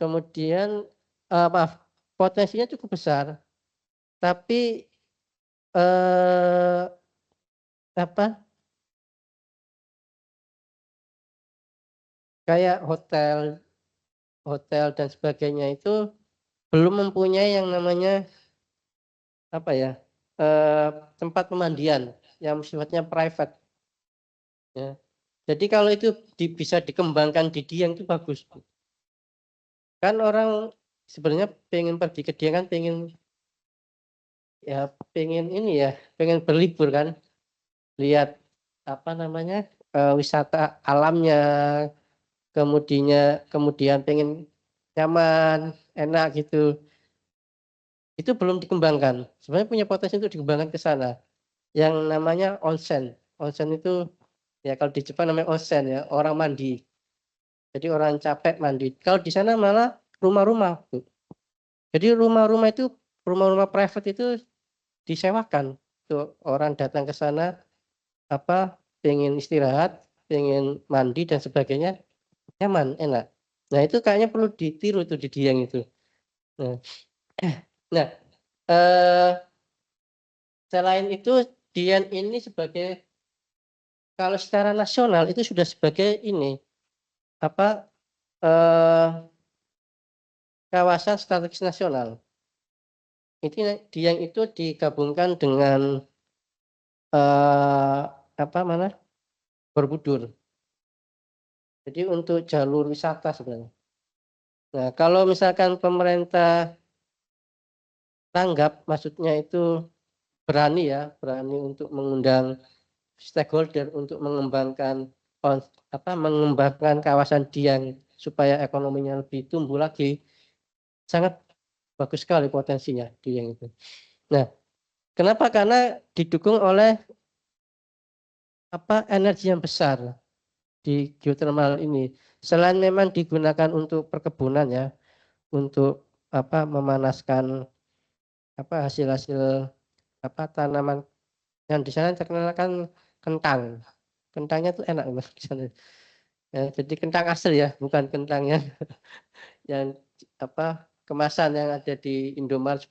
kemudian potensinya cukup besar, tapi kayak hotel dan sebagainya itu belum mempunyai yang namanya tempat pemandian yang sifatnya private, ya. Jadi kalau itu bisa dikembangkan di Dieng itu bagus, kan orang sebenarnya pengen pergi ke Dieng kan pengen ini ya, pengen berlibur kan, lihat apa namanya wisata alamnya, kemudian pengen nyaman, enak gitu. Itu belum dikembangkan. Sebenarnya punya potensi untuk dikembangkan ke sana. Yang namanya onsen. Onsen itu ya kalau di Jepang namanya onsen ya, orang mandi. Jadi orang capek mandi. Kalau di sana malah rumah-rumah, Bu. Jadi rumah-rumah private itu disewakan. Tuh orang datang ke sana apa pengen istirahat, pengen mandi dan sebagainya, nyaman, enak. Nah, itu kayaknya perlu ditiru tuh di Dieng itu. Nah, nah selain itu Dieng ini sebagai kalau secara nasional itu sudah sebagai ini apa kawasan strategis nasional. Dieng itu digabungkan dengan Borobudur. Jadi untuk jalur wisata sebenarnya. Nah, kalau misalkan pemerintah tanggap, maksudnya itu berani untuk mengundang stakeholder untuk mengembangkan kawasan Dieng supaya ekonominya lebih tumbuh lagi, sangat bagus sekali potensinya Dieng itu. Nah, kenapa? Karena didukung oleh energi yang besar di geothermal ini. Selain memang digunakan untuk perkebunan ya, untuk memanaskan hasil-hasil tanaman yang di sana terkenal kan kentang. Kentangnya tuh enak di sana. Ya, jadi kentang asli ya, bukan kentang yang kemasan yang ada di Indomaret.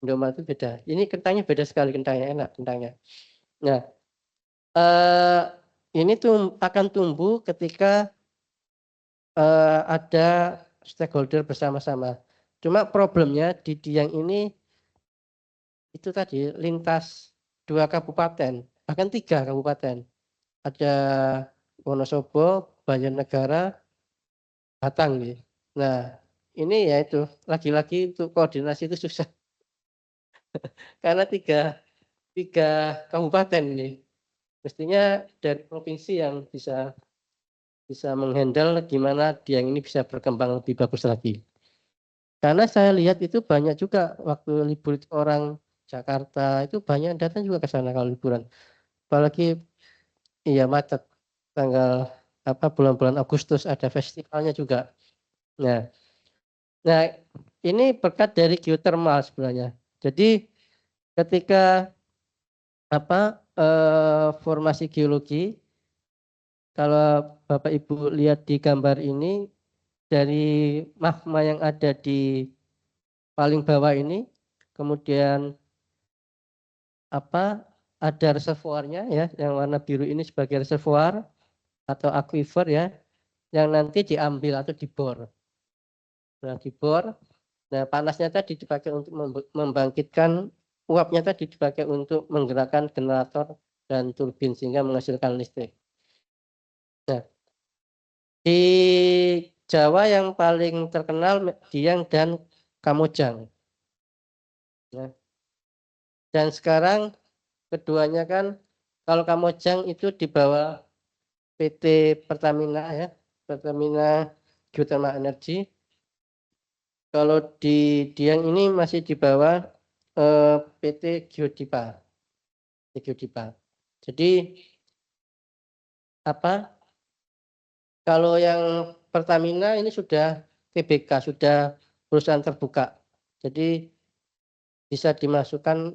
Indomaret itu beda. Ini kentangnya beda sekali, kentangnya enak kentangnya. Nah, ini tuh akan tumbuh ketika ada stakeholder bersama-sama. Cuma problemnya di Dieng ini itu tadi lintas 2 kabupaten, bahkan 3 kabupaten. Ada Wonosobo, Banjarnegara, Batang gitu. Nah, ini ya itu lagi-lagi untuk koordinasi itu susah karena tiga kabupaten ini. Mestinya dari provinsi yang bisa menghandle gimana Dieng ini bisa berkembang lebih bagus lagi. Karena saya lihat itu banyak juga waktu libur orang Jakarta itu banyak datang juga ke sana kalau liburan. Apalagi iya macet tanggal bulan-bulan Agustus ada festivalnya juga. Nah, ini berkat dari geothermal sebenarnya. Jadi ketika formasi geologi, kalau Bapak Ibu lihat di gambar ini dari magma yang ada di paling bawah ini, kemudian ada reservoirnya ya, yang warna biru ini sebagai reservoir atau aquifer ya, yang nanti diambil atau dibor. Nah, dibor, nah panasnya tadi dipakai untuk membangkitkan, uapnya tadi dipakai untuk menggerakkan generator dan turbin sehingga menghasilkan listrik. Nah, di Jawa yang paling terkenal Dieng dan Kamojang. Nah, dan sekarang keduanya kan kalau Kamojang itu di bawah PT Pertamina ya, Pertamina Geothermal Energy. Kalau di Dieng ini masih di bawah PT Geodipa. Jadi kalau yang Pertamina ini sudah TBK, sudah perusahaan terbuka. Jadi bisa dimasukkan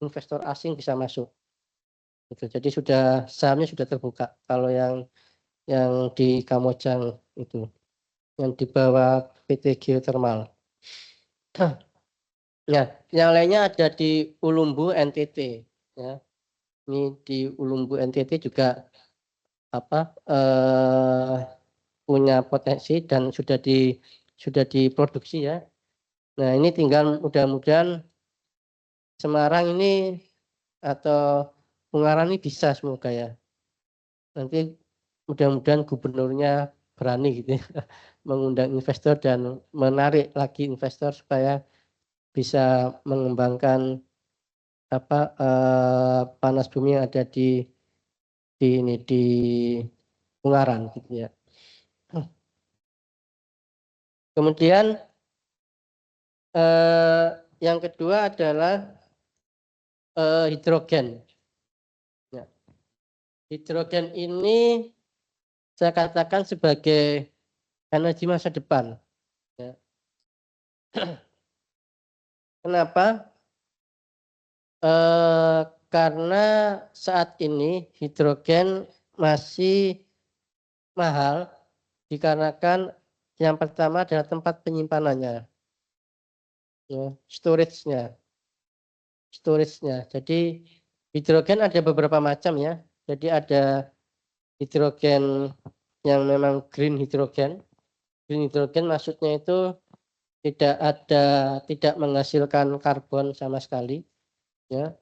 investor asing bisa masuk. Gitu. Jadi sahamnya sudah terbuka. Kalau yang di Kamojang itu, yang di bawah PT Geothermal. Nah, yang lainnya ada di Ulumbu NTT. Ya. Ini di Ulumbu NTT juga punya potensi dan sudah diproduksi ya. Nah, ini tinggal mudah-mudahan Semarang ini atau Ungaran ini bisa semoga ya. Nanti mudah-mudahan gubernurnya berani gitu ya. mengundang investor dan menarik lagi investor supaya bisa mengembangkan panas bumi yang ada di Ungaran gitu ya. Kemudian yang kedua adalah hidrogen. Ya. Hidrogen ini saya katakan sebagai energi masa depan. Ya. Kenapa? Karena saat ini hidrogen masih mahal dikarenakan yang pertama adalah tempat penyimpanannya, ya, storage-nya. Jadi hidrogen ada beberapa macam ya. Jadi ada hidrogen yang memang green hidrogen. Green hidrogen maksudnya itu tidak menghasilkan karbon sama sekali, ya.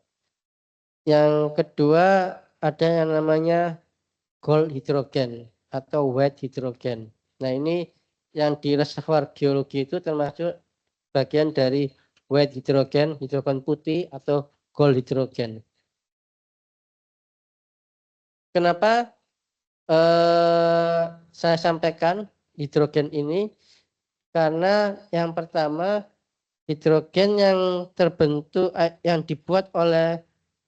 Yang kedua ada yang namanya gold hidrogen atau white hidrogen. Nah, ini yang di reservoir geologi itu termasuk bagian dari white hidrogen, hidrogen putih atau gold hidrogen. Kenapa saya sampaikan hidrogen ini? Karena yang pertama hidrogen yang terbentuk yang dibuat oleh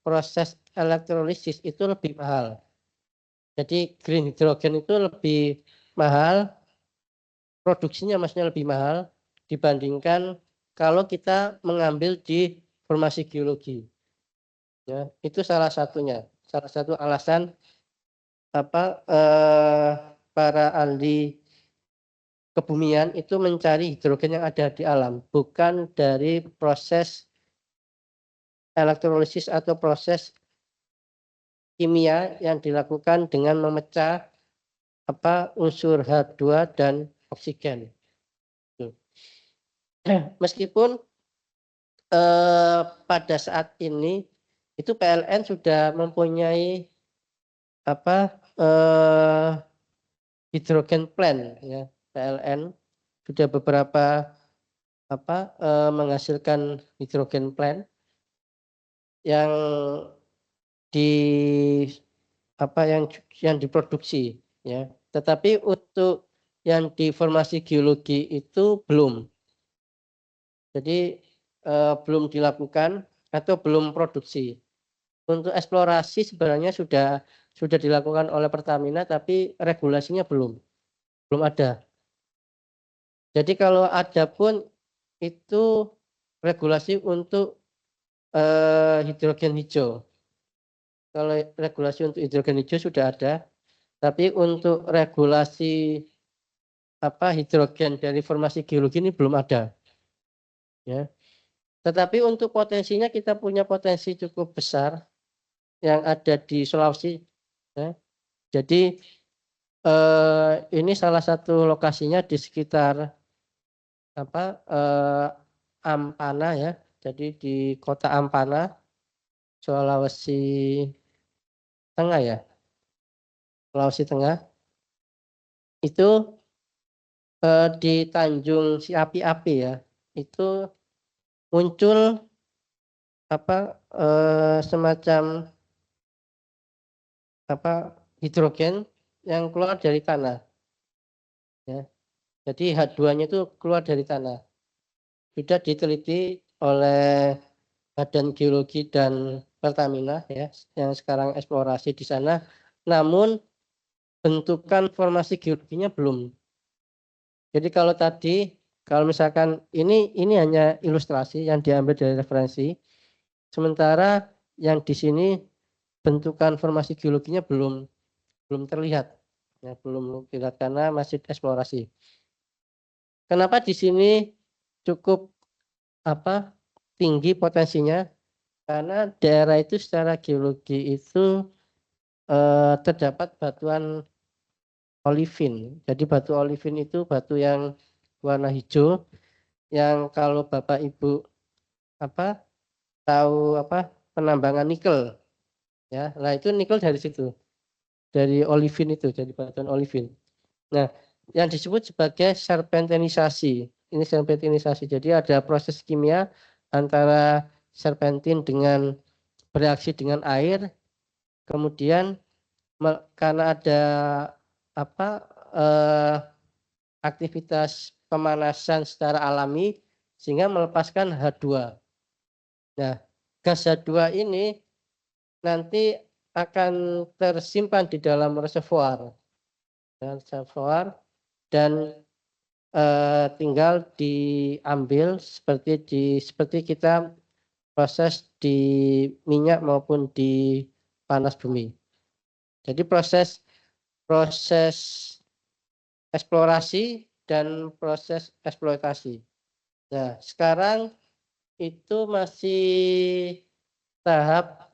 proses elektrolisis itu lebih mahal. Jadi green hidrogen itu lebih mahal, produksinya maksudnya lebih mahal dibandingkan kalau kita mengambil di formasi geologi. Ya, itu salah satunya. Salah satu alasan para ahli kebumian itu mencari hidrogen yang ada di alam, bukan dari proses elektrolisis atau proses kimia yang dilakukan dengan memecah unsur H2 dan oksigen. Meskipun pada saat ini itu PLN sudah mempunyai hidrogen plant, ya. PLN sudah beberapa menghasilkan hidrogen plant yang yang diproduksi, ya. Tetapi untuk yang di formasi geologi itu belum. Jadi belum dilakukan atau belum produksi. Untuk eksplorasi sebenarnya sudah dilakukan oleh Pertamina, tapi regulasinya belum ada. Jadi kalau ada pun itu regulasi untuk hidrogen hijau. Kalau regulasi untuk hidrogen hijau sudah ada, tapi untuk regulasi hidrogen dari formasi geologi ini belum ada. Ya. Tetapi untuk potensinya kita punya potensi cukup besar yang ada di Sulawesi. Ya. Jadi ini salah satu lokasinya di sekitar Ampana, ya. Jadi di kota Ampana, Sulawesi Tengah, ya. Sulawesi Tengah. Itu di Tanjung Siapi-api, ya. Itu muncul semacam hidrogen yang keluar dari tanah, ya. Jadi H2-nya itu keluar dari tanah. Sudah diteliti oleh Badan Geologi dan Pertamina, ya, yang sekarang eksplorasi di sana. Namun bentukan formasi geologinya belum. Jadi kalau misalkan ini hanya ilustrasi yang diambil dari referensi, sementara yang di sini bentukan formasi geologinya belum terlihat, ya, belum terlihat karena masih eksplorasi. Kenapa di sini cukup tinggi potensinya? Karena daerah itu secara geologi itu terdapat batuan olivin. Jadi batu olivin itu batu yang warna hijau, yang kalau Bapak Ibu tahu penambangan nikel, ya. Nah, itu nikel dari situ, dari olivin itu, dari batuan olivin. Nah, yang disebut sebagai serpentinisasi. Ini serpentinisasi. Jadi ada proses kimia antara serpentin dengan bereaksi dengan air, kemudian karena ada apa aktivitas pemanasan secara alami sehingga melepaskan H2. Nah, gas H2 ini nanti akan tersimpan di dalam reservoir dan tinggal diambil seperti kita proses di minyak maupun di panas bumi. Jadi proses eksplorasi dan proses eksploitasi. Nah, sekarang itu masih tahap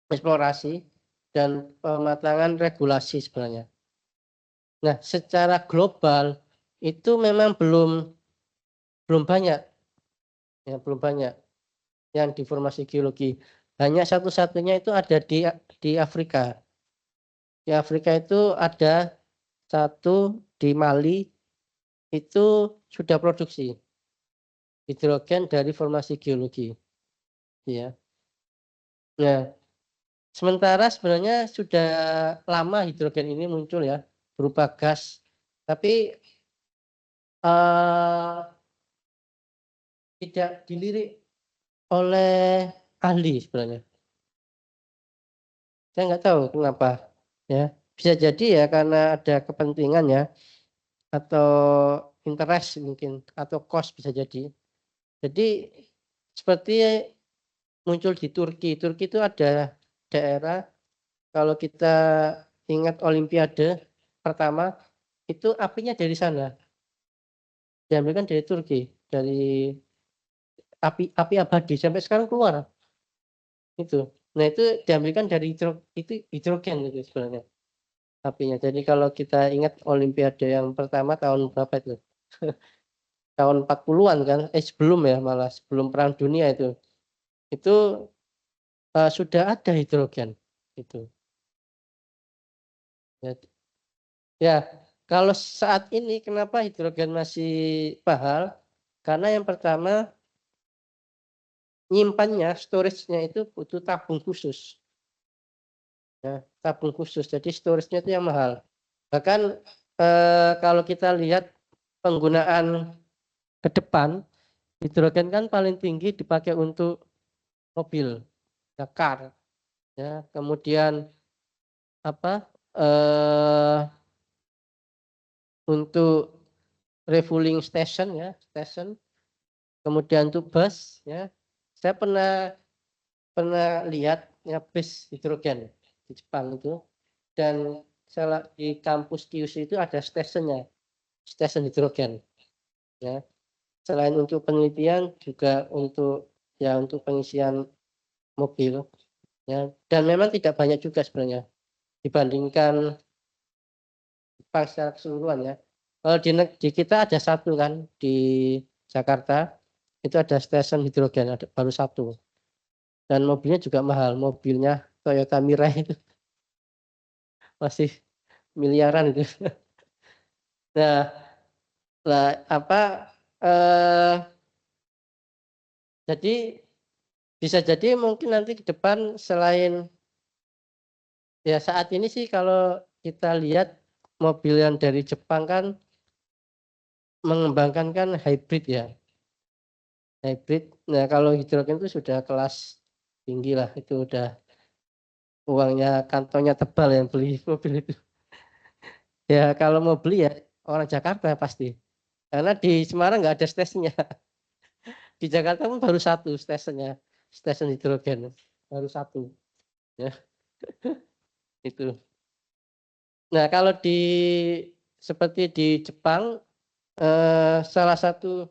eksplorasi dan pematangan regulasi sebenarnya. Nah, secara global itu memang belum banyak, ya belum banyak yang di formasi geologi. Hanya satu-satunya itu ada di Afrika. Di Afrika itu ada satu di Mali itu sudah produksi hidrogen dari formasi geologi. Ya. Nah, sementara sebenarnya sudah lama hidrogen ini muncul ya berupa gas, tapi tidak dilirik oleh ahli sebenarnya. Saya nggak tahu kenapa ya. Bisa jadi ya karena ada kepentingan ya atau interest mungkin atau cost bisa jadi. Jadi seperti muncul di Turki. Turki itu ada daerah kalau kita ingat Olimpiade pertama itu apinya dari sana. Diambilkan dari Turki, dari api abadi sampai sekarang keluar. Itu. Nah, itu diambilkan dari hidrogen gitu sebenarnya apinya. Jadi kalau kita ingat Olimpiade yang pertama tahun berapa itu? Tahun 40-an kan? Sebelum ya malah sebelum Perang Dunia itu. Itu sudah ada hidrogen itu. Ya, kalau saat ini kenapa hidrogen masih mahal? Karena yang pertama nyimpannya, storage-nya itu butuh tabung khusus. Ya, tabung khusus. Jadi storage-nya itu yang mahal. Bahkan kalau kita lihat penggunaan ke depan, hidrogen kan paling tinggi dipakai untuk mobil, ya, car. Ya, kemudian apa? Untuk refueling station ya, kemudian untuk bus ya. Saya pernah lihat ya bus hidrogen di Jepang itu, dan di kampus QC itu ada stasiun hidrogen ya. Selain untuk penelitian juga untuk pengisian mobil ya, dan memang tidak banyak juga sebenarnya dibandingkan Jepang secara keseluruhan ya. Kalau di kita ada satu kan di Jakarta itu ada stasiun hidrogen, ada baru satu, dan mobilnya juga mahal. Mobilnya Toyota Mirai itu masih miliaran itu. Nah, jadi bisa jadi mungkin nanti ke depan selain ya saat ini sih kalau kita lihat mobil yang dari Jepang kan mengembangkan kan hybrid ya. Hybrid. Nah, kalau hidrogen itu sudah kelas tinggi lah, itu udah uangnya kantongnya tebal yang beli mobil itu. Ya kalau mau beli ya orang Jakarta pasti. Karena di Semarang nggak ada stasiunnya. Di Jakarta pun baru satu stasiunnya, stasiun hidrogen baru satu. Ya itu. Nah kalau seperti di Jepang, salah satu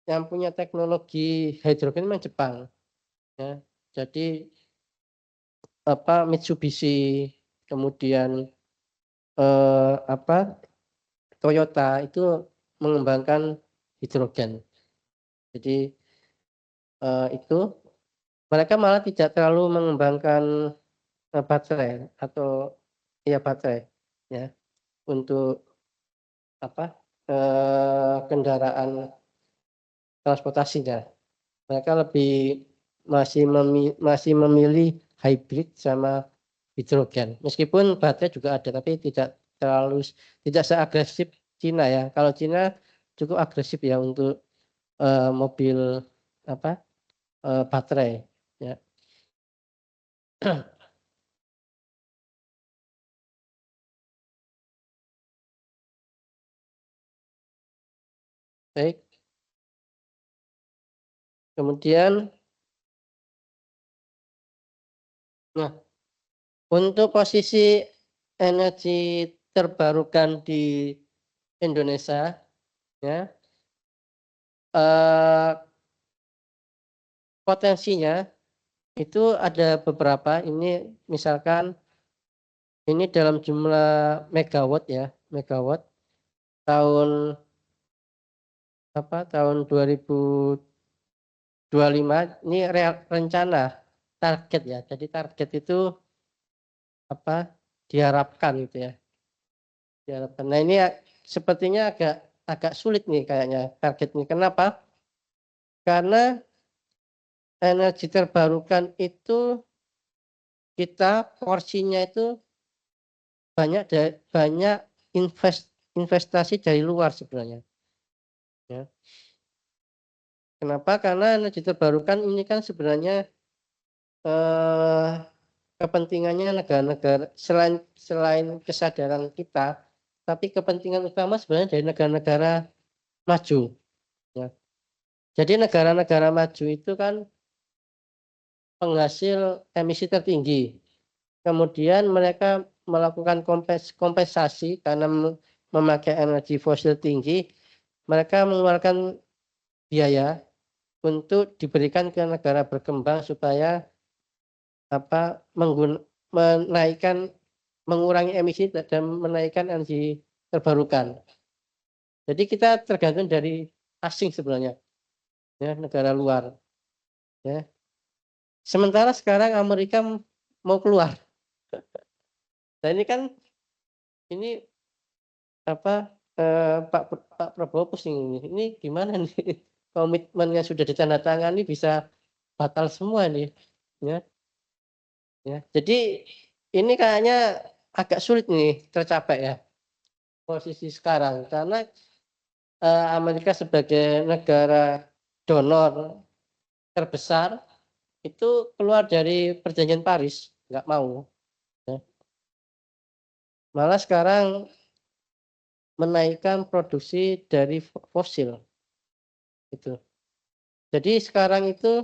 yang punya teknologi hidrogen memang Jepang. Ya. Jadi Mitsubishi, kemudian Toyota itu mengembangkan hidrogen. Jadi itu mereka malah tidak terlalu mengembangkan baterai atau baterai. ya untuk kendaraan transportasinya. Mereka masih memilih hybrid sama hidrogen. Meskipun baterai juga ada, tapi tidak seagresif Cina ya. Kalau Cina cukup agresif ya untuk mobil baterai ya. Baik. Kemudian untuk posisi energi terbarukan di Indonesia ya, potensinya itu ada beberapa. Ini misalkan ini dalam jumlah megawatt ya, megawatt tahun 2025 ini rencana target ya. Jadi target itu diharapkan gitu ya. Diharapkan. Nah ini sepertinya agak sulit nih kayaknya target ini. Kenapa? Karena energi terbarukan itu kita porsinya itu banyak investasi dari luar sebenarnya. Ya. Kenapa? Karena energi terbarukan ini kan sebenarnya kepentingannya negara-negara selain kesadaran kita, tapi kepentingan utama sebenarnya dari negara-negara maju. Ya. Jadi negara-negara maju itu kan penghasil emisi tertinggi. Kemudian mereka melakukan kompensasi karena memakai energi fosil tinggi, mereka mengeluarkan biaya untuk diberikan ke negara berkembang supaya mengurangi emisi dan menaikkan energi terbarukan. Jadi kita tergantung dari asing sebenarnya, ya, negara luar. Ya. Sementara sekarang Amerika mau keluar. Nah ini kan Pak Prabowo pusing ini gimana nih komitmen yang sudah ditandatangani bisa batal semua nih, ya. Ya, jadi ini kayaknya agak sulit nih tercapai ya posisi sekarang karena Amerika sebagai negara donor terbesar itu keluar dari perjanjian Paris, nggak mau. Ya. Malah sekarang menaikkan produksi dari fosil. Gitu. Jadi sekarang itu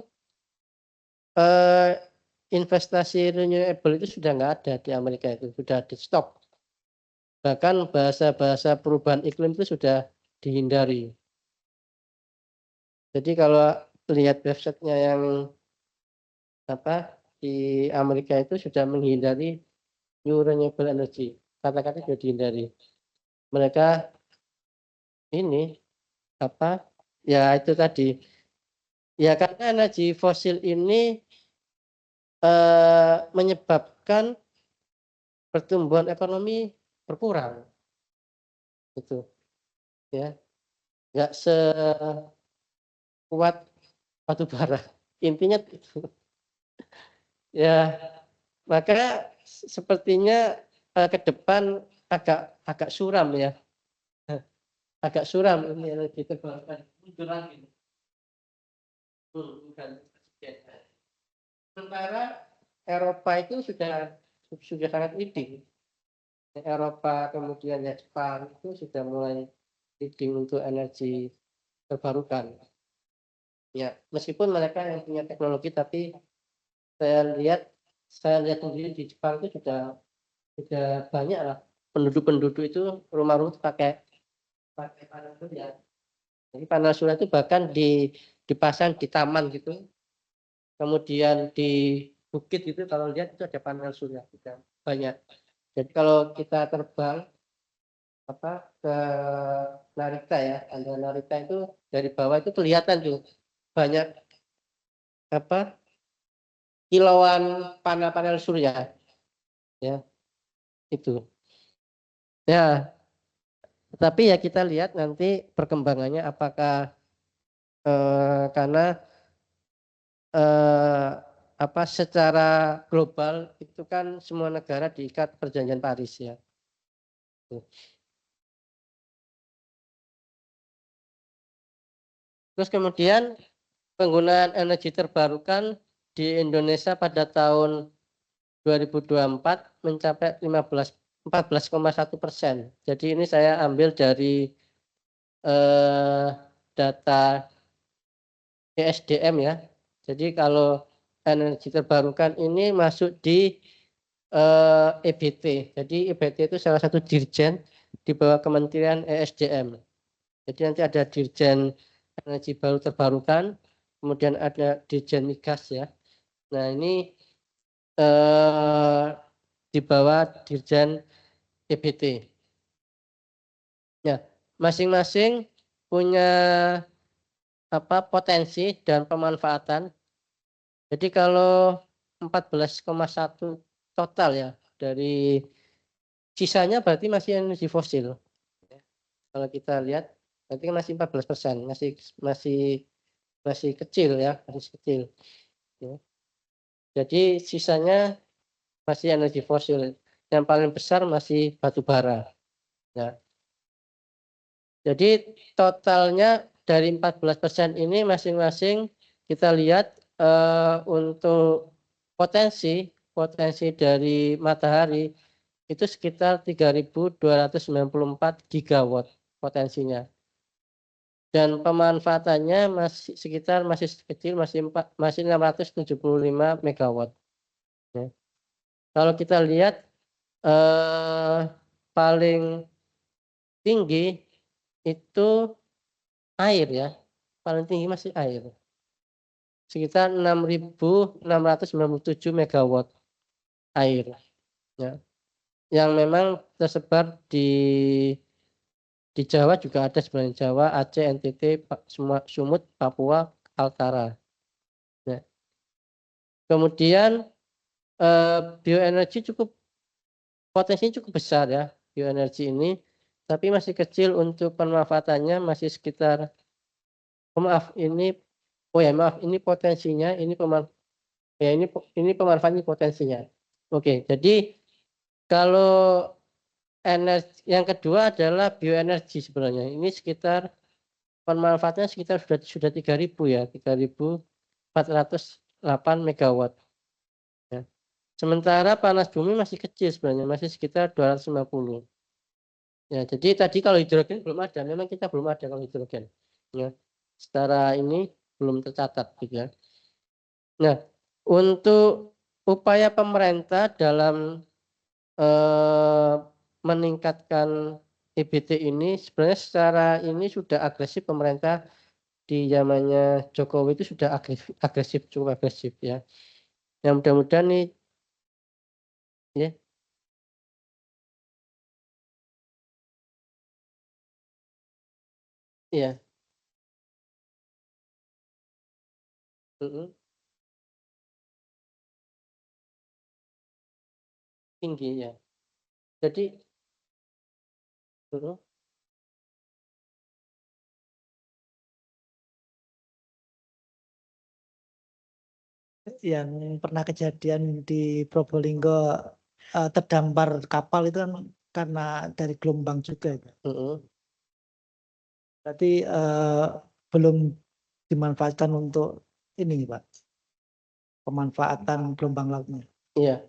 investasi renewable itu sudah nggak ada di Amerika itu, sudah di stop. Bahkan bahasa perubahan iklim itu sudah dihindari. Jadi kalau lihat websitenya yang di Amerika itu sudah menghindari new renewable energy, kata-kata sudah dihindari. Mereka ini ya itu tadi ya karena energi fosil ini menyebabkan pertumbuhan ekonomi berkurang gitu ya, nggak sekuat batu bara intinya itu ya. Maka sepertinya ke depan agak suram ya, agak suram ini energi terbarukan mundur lagi. Sementara Eropa itu sudah sangat leading. Eropa kemudian ya Jepang itu sudah mulai leading untuk energi terbarukan. Ya, meskipun mereka yang punya teknologi, tapi saya lihat sendiri di Jepang itu sudah banyak lah penduduk itu rumah-rumah pakai panel surya. Jadi panel surya itu bahkan dipasang di taman gitu, kemudian di bukit gitu kalau lihat itu ada panel surya sudah banyak. Jadi kalau kita terbang ke Narita ya, Anda Narita itu dari bawah itu kelihatan tuh banyak kilauan panel-panel surya ya itu. Ya, tapi ya kita lihat nanti perkembangannya apakah karena apa secara global itu kan semua negara diikat perjanjian Paris ya. Terus kemudian penggunaan energi terbarukan di Indonesia pada tahun 2024 mencapai 14,1%. Jadi ini saya ambil dari data ESDM ya. Jadi kalau energi terbarukan ini masuk di EBT. Jadi EBT itu salah satu dirjen di bawah Kementerian ESDM. Jadi nanti ada dirjen energi baru terbarukan, kemudian ada dirjen migas ya. Nah ini di bawah dirjen EBT. Ya, masing-masing punya apa potensi dan pemanfaatan. Jadi kalau 14,1 total ya dari sisanya berarti masih energi fosil. Kalau kita lihat berarti kan masih 14%, masih kecil ya, masih kecil. Ya. Jadi sisanya masih energi fosil. Yang paling besar masih batu bara. Ya. Jadi totalnya dari 14% ini masing-masing kita lihat untuk potensi dari matahari itu sekitar 3.294 gigawatt potensinya. Dan pemanfaatannya masih kecil, masih 675 megawatt. Ya. Kalau kita lihat paling tinggi itu air ya, paling tinggi masih air, sekitar 6.697 megawatt air ya, yang memang tersebar di Jawa juga ada sebenarnya, Jawa, Aceh, NTT, Sumut, Papua, Kaltara. Ya. Kemudian bioenergi potensinya cukup besar ya bioenergi ini, tapi masih kecil untuk pemanfaatannya, masih sekitar ini potensinya, ini pemanfaatan potensinya. Oke, jadi kalau energi yang kedua adalah bioenergi sebenarnya. Ini sekitar pemanfaatannya sudah 3.000 ya, 3.408 megawatt. Ya. Sementara panas bumi masih kecil sebenarnya, masih sekitar 250. Ya, jadi tadi kalau hidrogen belum ada, memang kita belum ada kalau hidrogen. Ya. Secara ini belum tercatat gitu ya. Nah, untuk upaya pemerintah dalam meningkatkan EBT ini sebenarnya secara ini sudah agresif pemerintah di zamannya Jokowi itu sudah agresif cukup agresif ya. Yang mudah-mudahan nih ya. Iya. Tinggi ya. Jadi yang pernah kejadian di Probolinggo terdampar kapal itu kan karena dari gelombang juga. Berarti belum dimanfaatkan untuk ini Pak, pemanfaatan gelombang lautnya. Iya.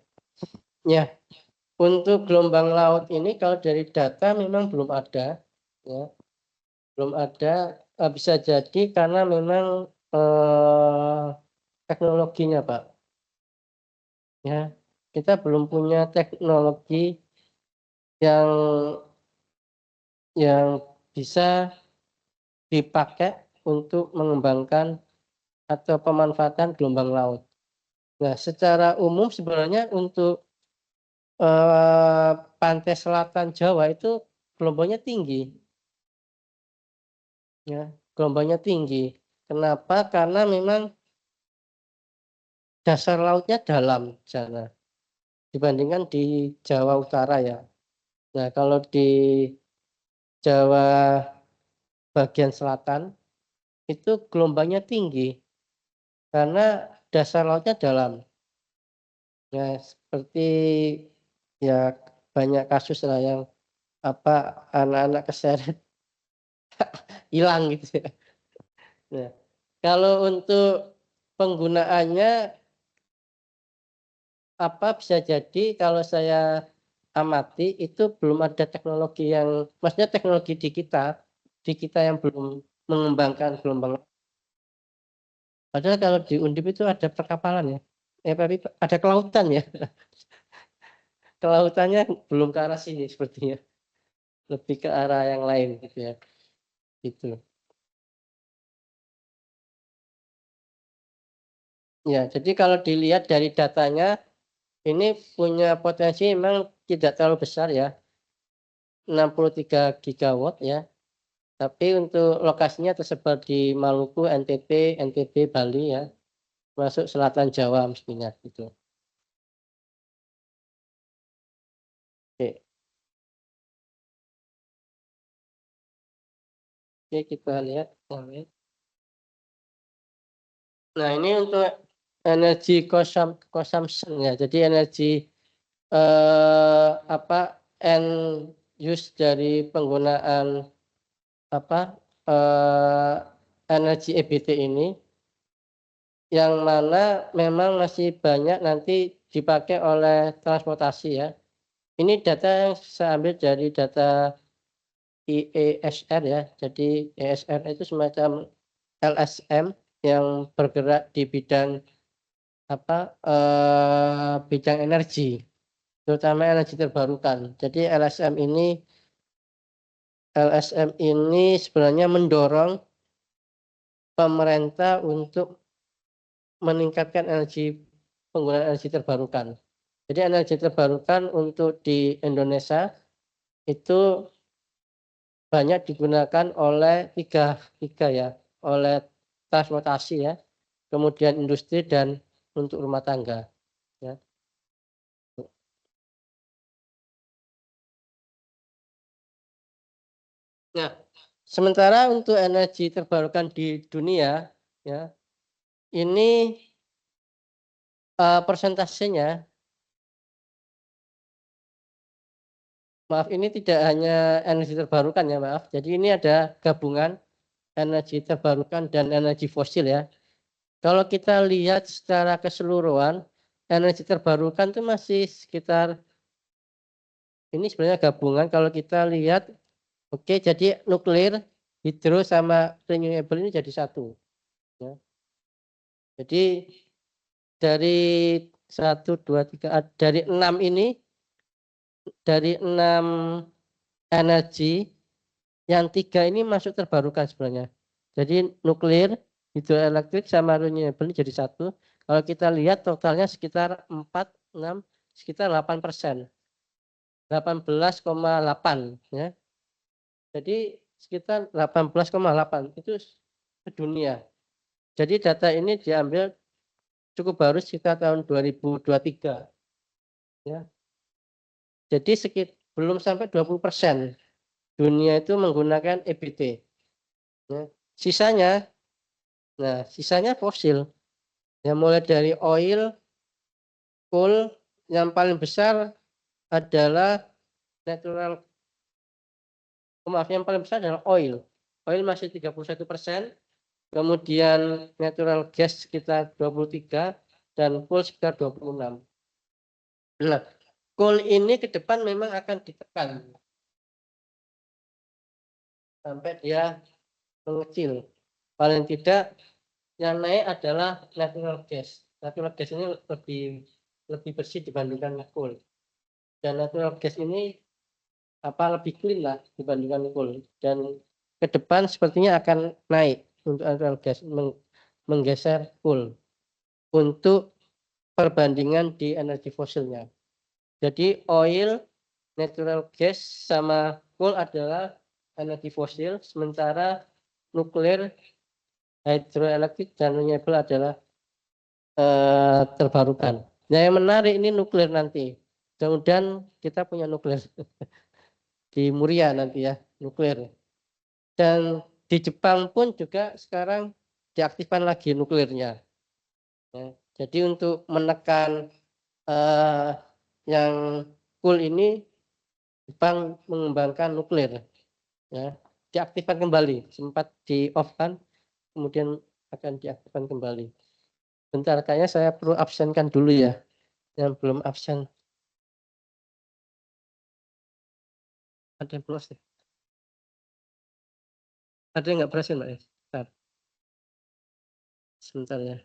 Ya. Untuk gelombang laut ini kalau dari data memang belum ada ya. Belum ada, bisa jadi karena memang teknologinya Pak. Ya, kita belum punya teknologi yang bisa dipakai untuk mengembangkan atau pemanfaatan gelombang laut. Nah, secara umum sebenarnya untuk pantai selatan Jawa itu gelombangnya tinggi. Ya, gelombangnya tinggi. Kenapa? Karena memang dasar lautnya dalam sana dibandingkan di Jawa Utara ya. Nah, kalau di Jawa bagian selatan itu gelombangnya tinggi karena dasar lautnya dalam. Ya, seperti ya banyak kasus lah yang apa anak-anak keseret hilang gitu ya. Nah, kalau untuk penggunaannya apa bisa jadi kalau saya amati itu belum ada teknologi yang maksudnya teknologi di kita yang belum mengembangkan gelombang. Padahal kalau di Undip itu ada perkapalan ya. Tapi ada kelautan ya. Kelautannya belum ke arah sini sepertinya. Lebih ke arah yang lain gitu ya. Gitu. Ya, jadi kalau dilihat dari datanya ini punya potensi memang tidak terlalu besar ya. 63 gigawatt ya. Tapi untuk lokasinya tersebar di Maluku, NTB, NTB, Bali ya. Masuk selatan Jawa mestinya gitu. Oke. Oke, kita lihat. Nah, ini untuk energi consumption ya. Jadi energi apa end use dari penggunaan apa energi EBT ini yang mana memang masih banyak nanti dipakai oleh transportasi ya. Ini data yang saya ambil dari data IESR ya. Jadi ESR itu semacam LSM yang bergerak di bidang apa bidang energi, terutama energi terbarukan. Jadi LSM ini sebenarnya mendorong pemerintah untuk meningkatkan penggunaan energi terbarukan. Jadi energi terbarukan untuk di Indonesia itu banyak digunakan oleh tiga ya, oleh transportasi ya, kemudian industri dan untuk rumah tangga. Ya. Nah, sementara untuk energi terbarukan di dunia ya, ini persentasenya maaf ini tidak hanya energi terbarukan ya maaf. Jadi ini ada gabungan energi terbarukan dan energi fosil ya. Kalau kita lihat secara keseluruhan energi terbarukan itu masih sekitar ini sebenarnya gabungan kalau kita lihat oke jadi nuklir, hidro sama renewable ini jadi satu. Ya. Jadi dari 1, 2, 3 dari 6 ini dari 6 energi yang 3 ini masuk terbarukan sebenarnya. Jadi nuklir, hidroelektrik sama renewable jadi satu. Kalau kita lihat totalnya sekitar 4, 6, sekitar 8%. 18,8 ya. Jadi sekitar 18,8 itu sedunia. Jadi data ini diambil cukup baru sekitar tahun 2023 ya. Jadi belum sampai 20% dunia itu menggunakan EBT. Ya. Sisanya fosil. Ya mulai dari oil, coal, yang paling besar adalah yang paling besar adalah oil. Oil masih 31%, kemudian natural gas sekitar 23 dan coal sekitar 26. Nah, coal ini ke depan memang akan ditekan sampai dia mengecil. Paling tidak yang naik adalah natural gas. Natural gas ini lebih bersih dibandingkan coal. Dan natural gas ini lebih clean lah dibandingkan coal. Dan ke depan sepertinya akan naik untuk natural gas menggeser coal untuk perbandingan di energi fosilnya. Jadi oil, natural gas sama coal adalah energi fosil, sementara nuklir, hidroelektrik dan renewable adalah terbarukan. Nah, yang menarik ini nuklir nanti. Mudah-mudahan kita punya nuklir. di Muria nanti ya, nuklir. Dan di Jepang pun juga sekarang diaktifkan lagi nuklirnya. Ya, jadi untuk menekan yang cool ini, Jepang mengembangkan nuklir, ya, diaktifkan kembali, sempat di off kan, kemudian akan diaktifkan kembali. Bentar, kayaknya saya perlu absenkan dulu ya, yang belum absen. Ada yang close nih. Ada yang nggak berhasil Mbak ya? Bentar. Sebentar ya.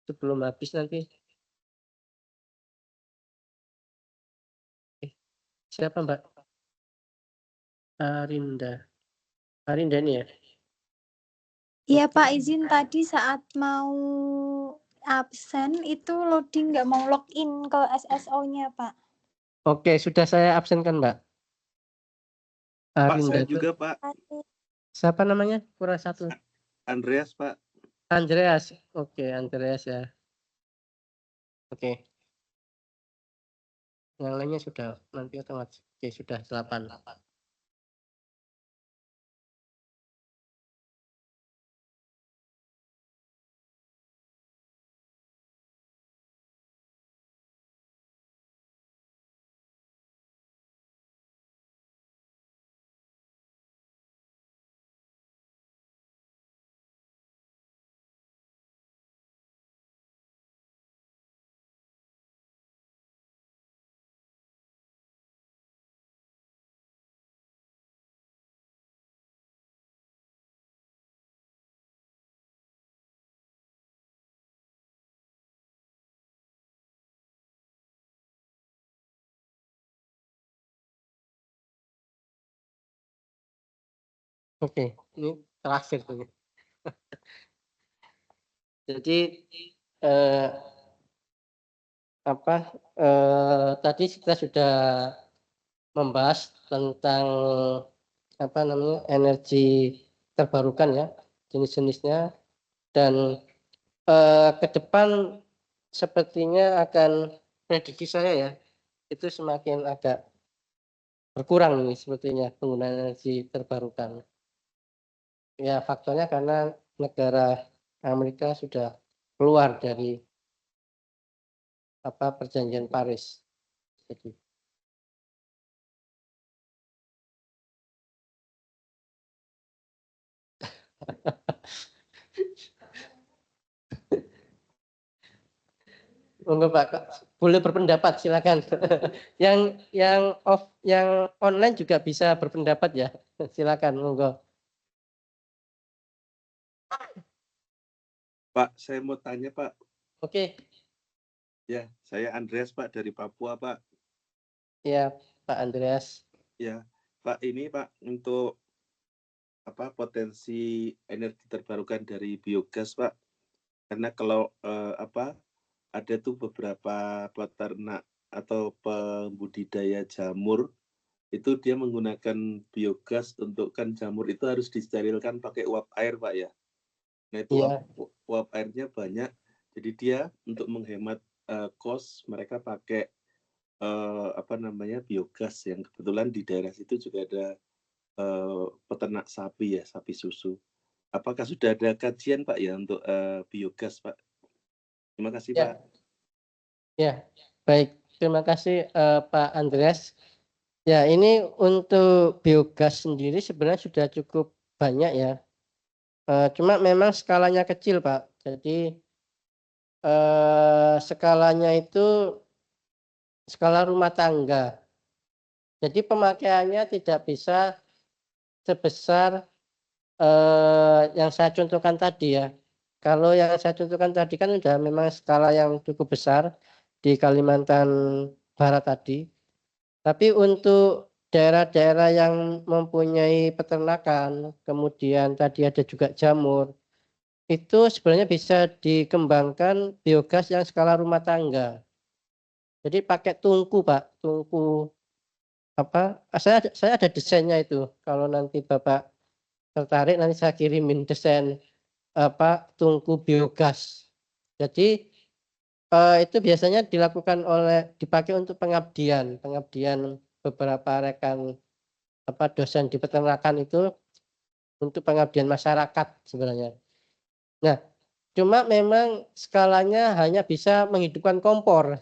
Sebelum habis nanti. Siapa Mbak? Arinda. Arinda ini ya? Iya Pak, izin tadi saat mau absen itu loading nggak mau login ke SSO-nya Pak. Oke, sudah saya absenkan Mbak. Pak, Arinda saya itu. juga Pak. Siapa namanya? Kurang satu. Andreas Pak. Andreas. Oke, Andreas ya. Oke. Yang lainnya sudah nanti otomatis. Oke, sudah 8. Oke, ini terakhir tuh. Jadi tadi kita sudah membahas tentang energi terbarukan ya, jenis-jenisnya, dan ke depan sepertinya akan, prediksi saya ya, itu semakin agak berkurang nih sepertinya penggunaan energi terbarukan. Ya faktornya karena negara Amerika sudah keluar dari perjanjian Paris. Jadi monggo Pak, boleh berpendapat silakan. yang online juga bisa berpendapat ya. Silakan monggo. Pak, saya mau tanya Pak. Oke. Ya, saya Andreas Pak dari Papua Pak. Ya, Pak Andreas. Ya, Pak, ini Pak untuk potensi energi terbarukan dari biogas Pak. Karena kalau ada tuh beberapa peternak atau pembudidaya jamur itu dia menggunakan biogas untuk kan jamur itu harus disterilkan pakai uap air Pak ya. Nah itu uap airnya banyak, jadi dia untuk menghemat kos mereka pakai biogas yang kebetulan di daerah situ juga ada peternak sapi ya, sapi susu. Apakah sudah ada kajian Pak ya untuk biogas Pak? Terima kasih ya. Pak. Ya, baik. Terima kasih Pak Andreas. Ya, ini untuk biogas sendiri sebenarnya sudah cukup banyak ya. Cuma memang skalanya kecil Pak. Jadi skalanya itu skala rumah tangga. Jadi pemakaiannya tidak bisa sebesar yang saya contohkan tadi ya. Kalau yang saya contohkan tadi kan sudah memang skala yang cukup besar di Kalimantan Barat tadi. Tapi untuk daerah-daerah yang mempunyai peternakan, kemudian tadi ada juga jamur, itu sebenarnya bisa dikembangkan biogas yang skala rumah tangga. Jadi pakai tungku Pak, tungku saya ada desainnya itu. Kalau nanti Bapak tertarik nanti saya kirimin desain tungku biogas. Jadi Itu biasanya dipakai untuk pengabdian beberapa rekan dosen di peternakan itu untuk pengabdian masyarakat sebenarnya. Nah, cuma memang skalanya hanya bisa menghidupkan kompor.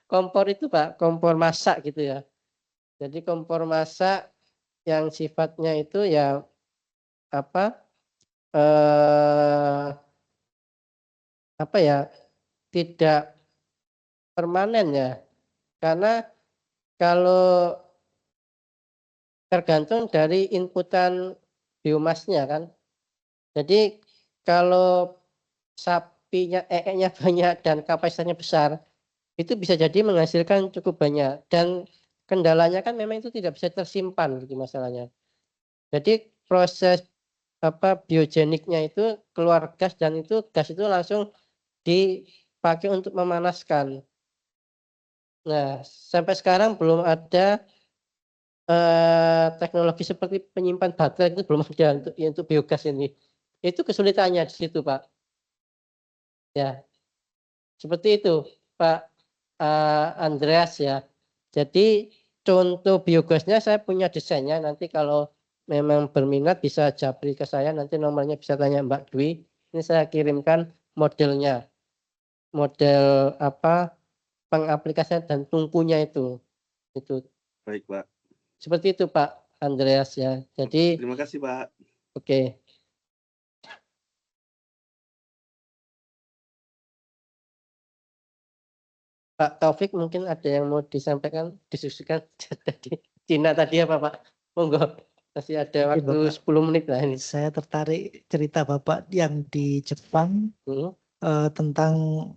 Kompor itu Pak, kompor masak gitu ya. Jadi kompor masak yang sifatnya itu ya tidak permanen ya. Karena kalau tergantung dari inputan biomasnya kan. Jadi kalau sapinya banyak dan kapasitasnya besar, itu bisa jadi menghasilkan cukup banyak. Dan kendalanya kan memang itu tidak bisa tersimpan gitu masalahnya. Jadi proses biogeniknya itu keluar gas dan gas itu langsung dipakai untuk memanaskan. Nah, sampai sekarang belum ada teknologi seperti penyimpan baterai itu belum ada untuk biogas ini. Itu kesulitannya di situ, Pak. Ya, seperti itu, Pak Andreas ya. Jadi contoh biogasnya saya punya desainnya. Nanti kalau memang berminat bisa japri ke saya. Nanti nomornya bisa tanya Mbak Dwi. Ini saya kirimkan modelnya, model pengaplikasian dan tungkunya itu. Baik, Pak. Seperti itu Pak Andreas ya. Jadi Terima kasih, Pak. Oke. Pak Taufik mungkin ada yang mau disampaikan, disusulkan tadi Cina tadi apa Pak? Monggo. Masih ada waktu Bapak, 10 menit lah ini. saya tertarik cerita Bapak yang di Jepang tentang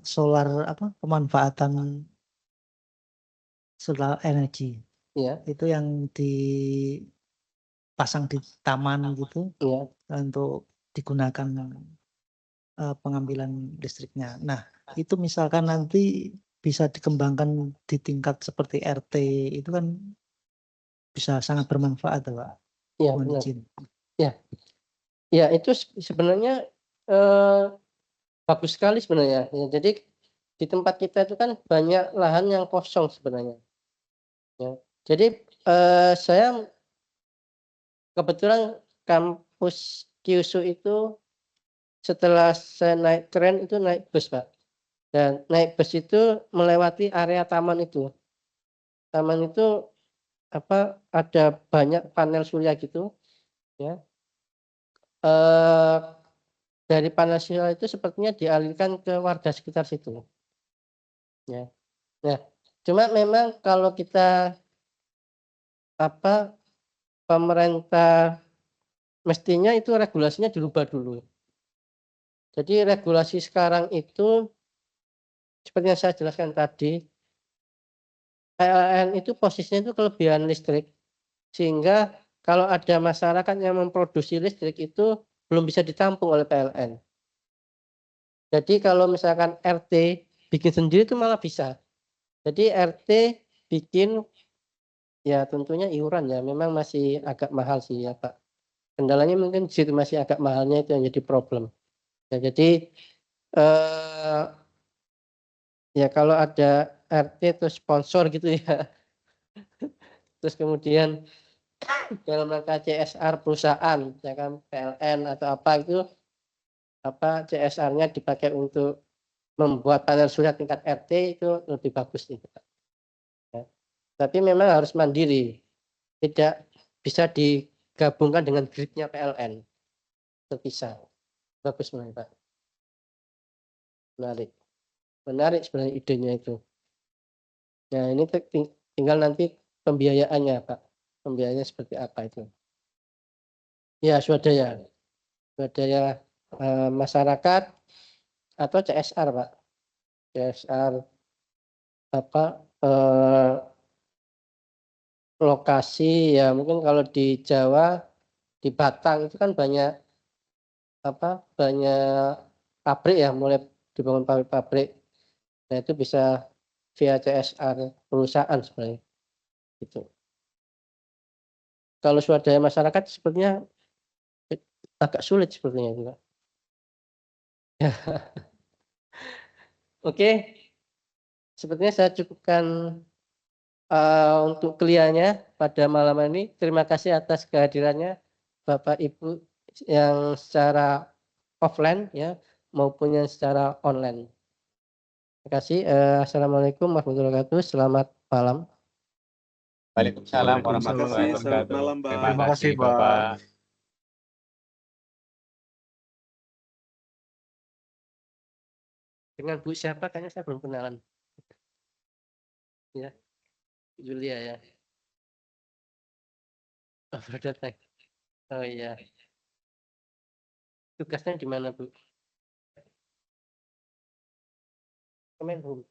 solar pemanfaatan solar energi. Iya. Itu yang dipasang di taman gitu Iya. untuk digunakan pengambilan listriknya. Nah, itu misalkan nanti bisa dikembangkan di tingkat seperti RT itu kan bisa sangat bermanfaat, Pak. Iya, Mohon benar. izin. Ya. Ya, itu sebenarnya bagus sekali sebenarnya. Ya, jadi di tempat kita itu kan banyak lahan yang kosong sebenarnya. Ya. Jadi saya kebetulan kampus Kyushu itu setelah saya naik tren itu naik bus Pak. Dan naik bus itu melewati area taman itu. Taman itu ada banyak panel surya gitu ya. Dari panel surya itu sepertinya dialirkan ke warga sekitar situ. Ya. Nah, cuma memang kalau kita pemerintah mestinya itu regulasinya dirubah dulu. Jadi regulasi sekarang itu seperti yang saya jelaskan tadi, PLN itu posisinya itu kelebihan listrik, sehingga kalau ada masyarakat yang memproduksi listrik itu belum bisa ditampung oleh PLN. Jadi kalau misalkan RT bikin sendiri itu malah bisa. Jadi RT bikin ya tentunya iuran ya memang masih agak mahal sih ya Pak. Kendalanya mungkin di situ masih agak mahalnya itu yang jadi problem. Ya, jadi ya kalau ada RT terus sponsor gitu ya. Terus kemudian dalam rangka CSR perusahaan, ya kan PLN atau apa itu CSR-nya dipakai untuk membuat panel surya tingkat RT itu lebih bagus nih. Ya. Tapi memang harus mandiri, tidak bisa digabungkan dengan gridnya PLN, terpisah. Bagus sebenarnya Pak. Menarik sebenarnya idenya itu. Nah ini tinggal nanti pembiayaannya Pak. Pembiayaannya seperti apa itu? Ya swadaya masyarakat atau CSR Pak. CSR lokasi ya mungkin kalau di Jawa di Batang itu kan banyak pabrik ya mulai dibangun pabrik. Nah itu bisa via CSR perusahaan sebenarnya itu. Kalau swadaya masyarakat sepertinya agak sulit sepertinya juga. Oke, sepertinya saya cukupkan untuk kuliahnya pada malam ini. Terima kasih atas kehadirannya Bapak Ibu yang secara offline ya maupun yang secara online. Terima kasih. Assalamualaikum warahmatullahi wabarakatuh. Selamat malam. Waalaikumsalam Terima warahmatullahi kasih. Selamat wabarakatuh. malam, Pak. Terima kasih, Bapak. Dengan Bu siapa? Kayaknya saya belum kenalan. Ya, Julia ya. Oh, baru datang. Oh iya. Tugasnya di mana, Bu? Kemenhub.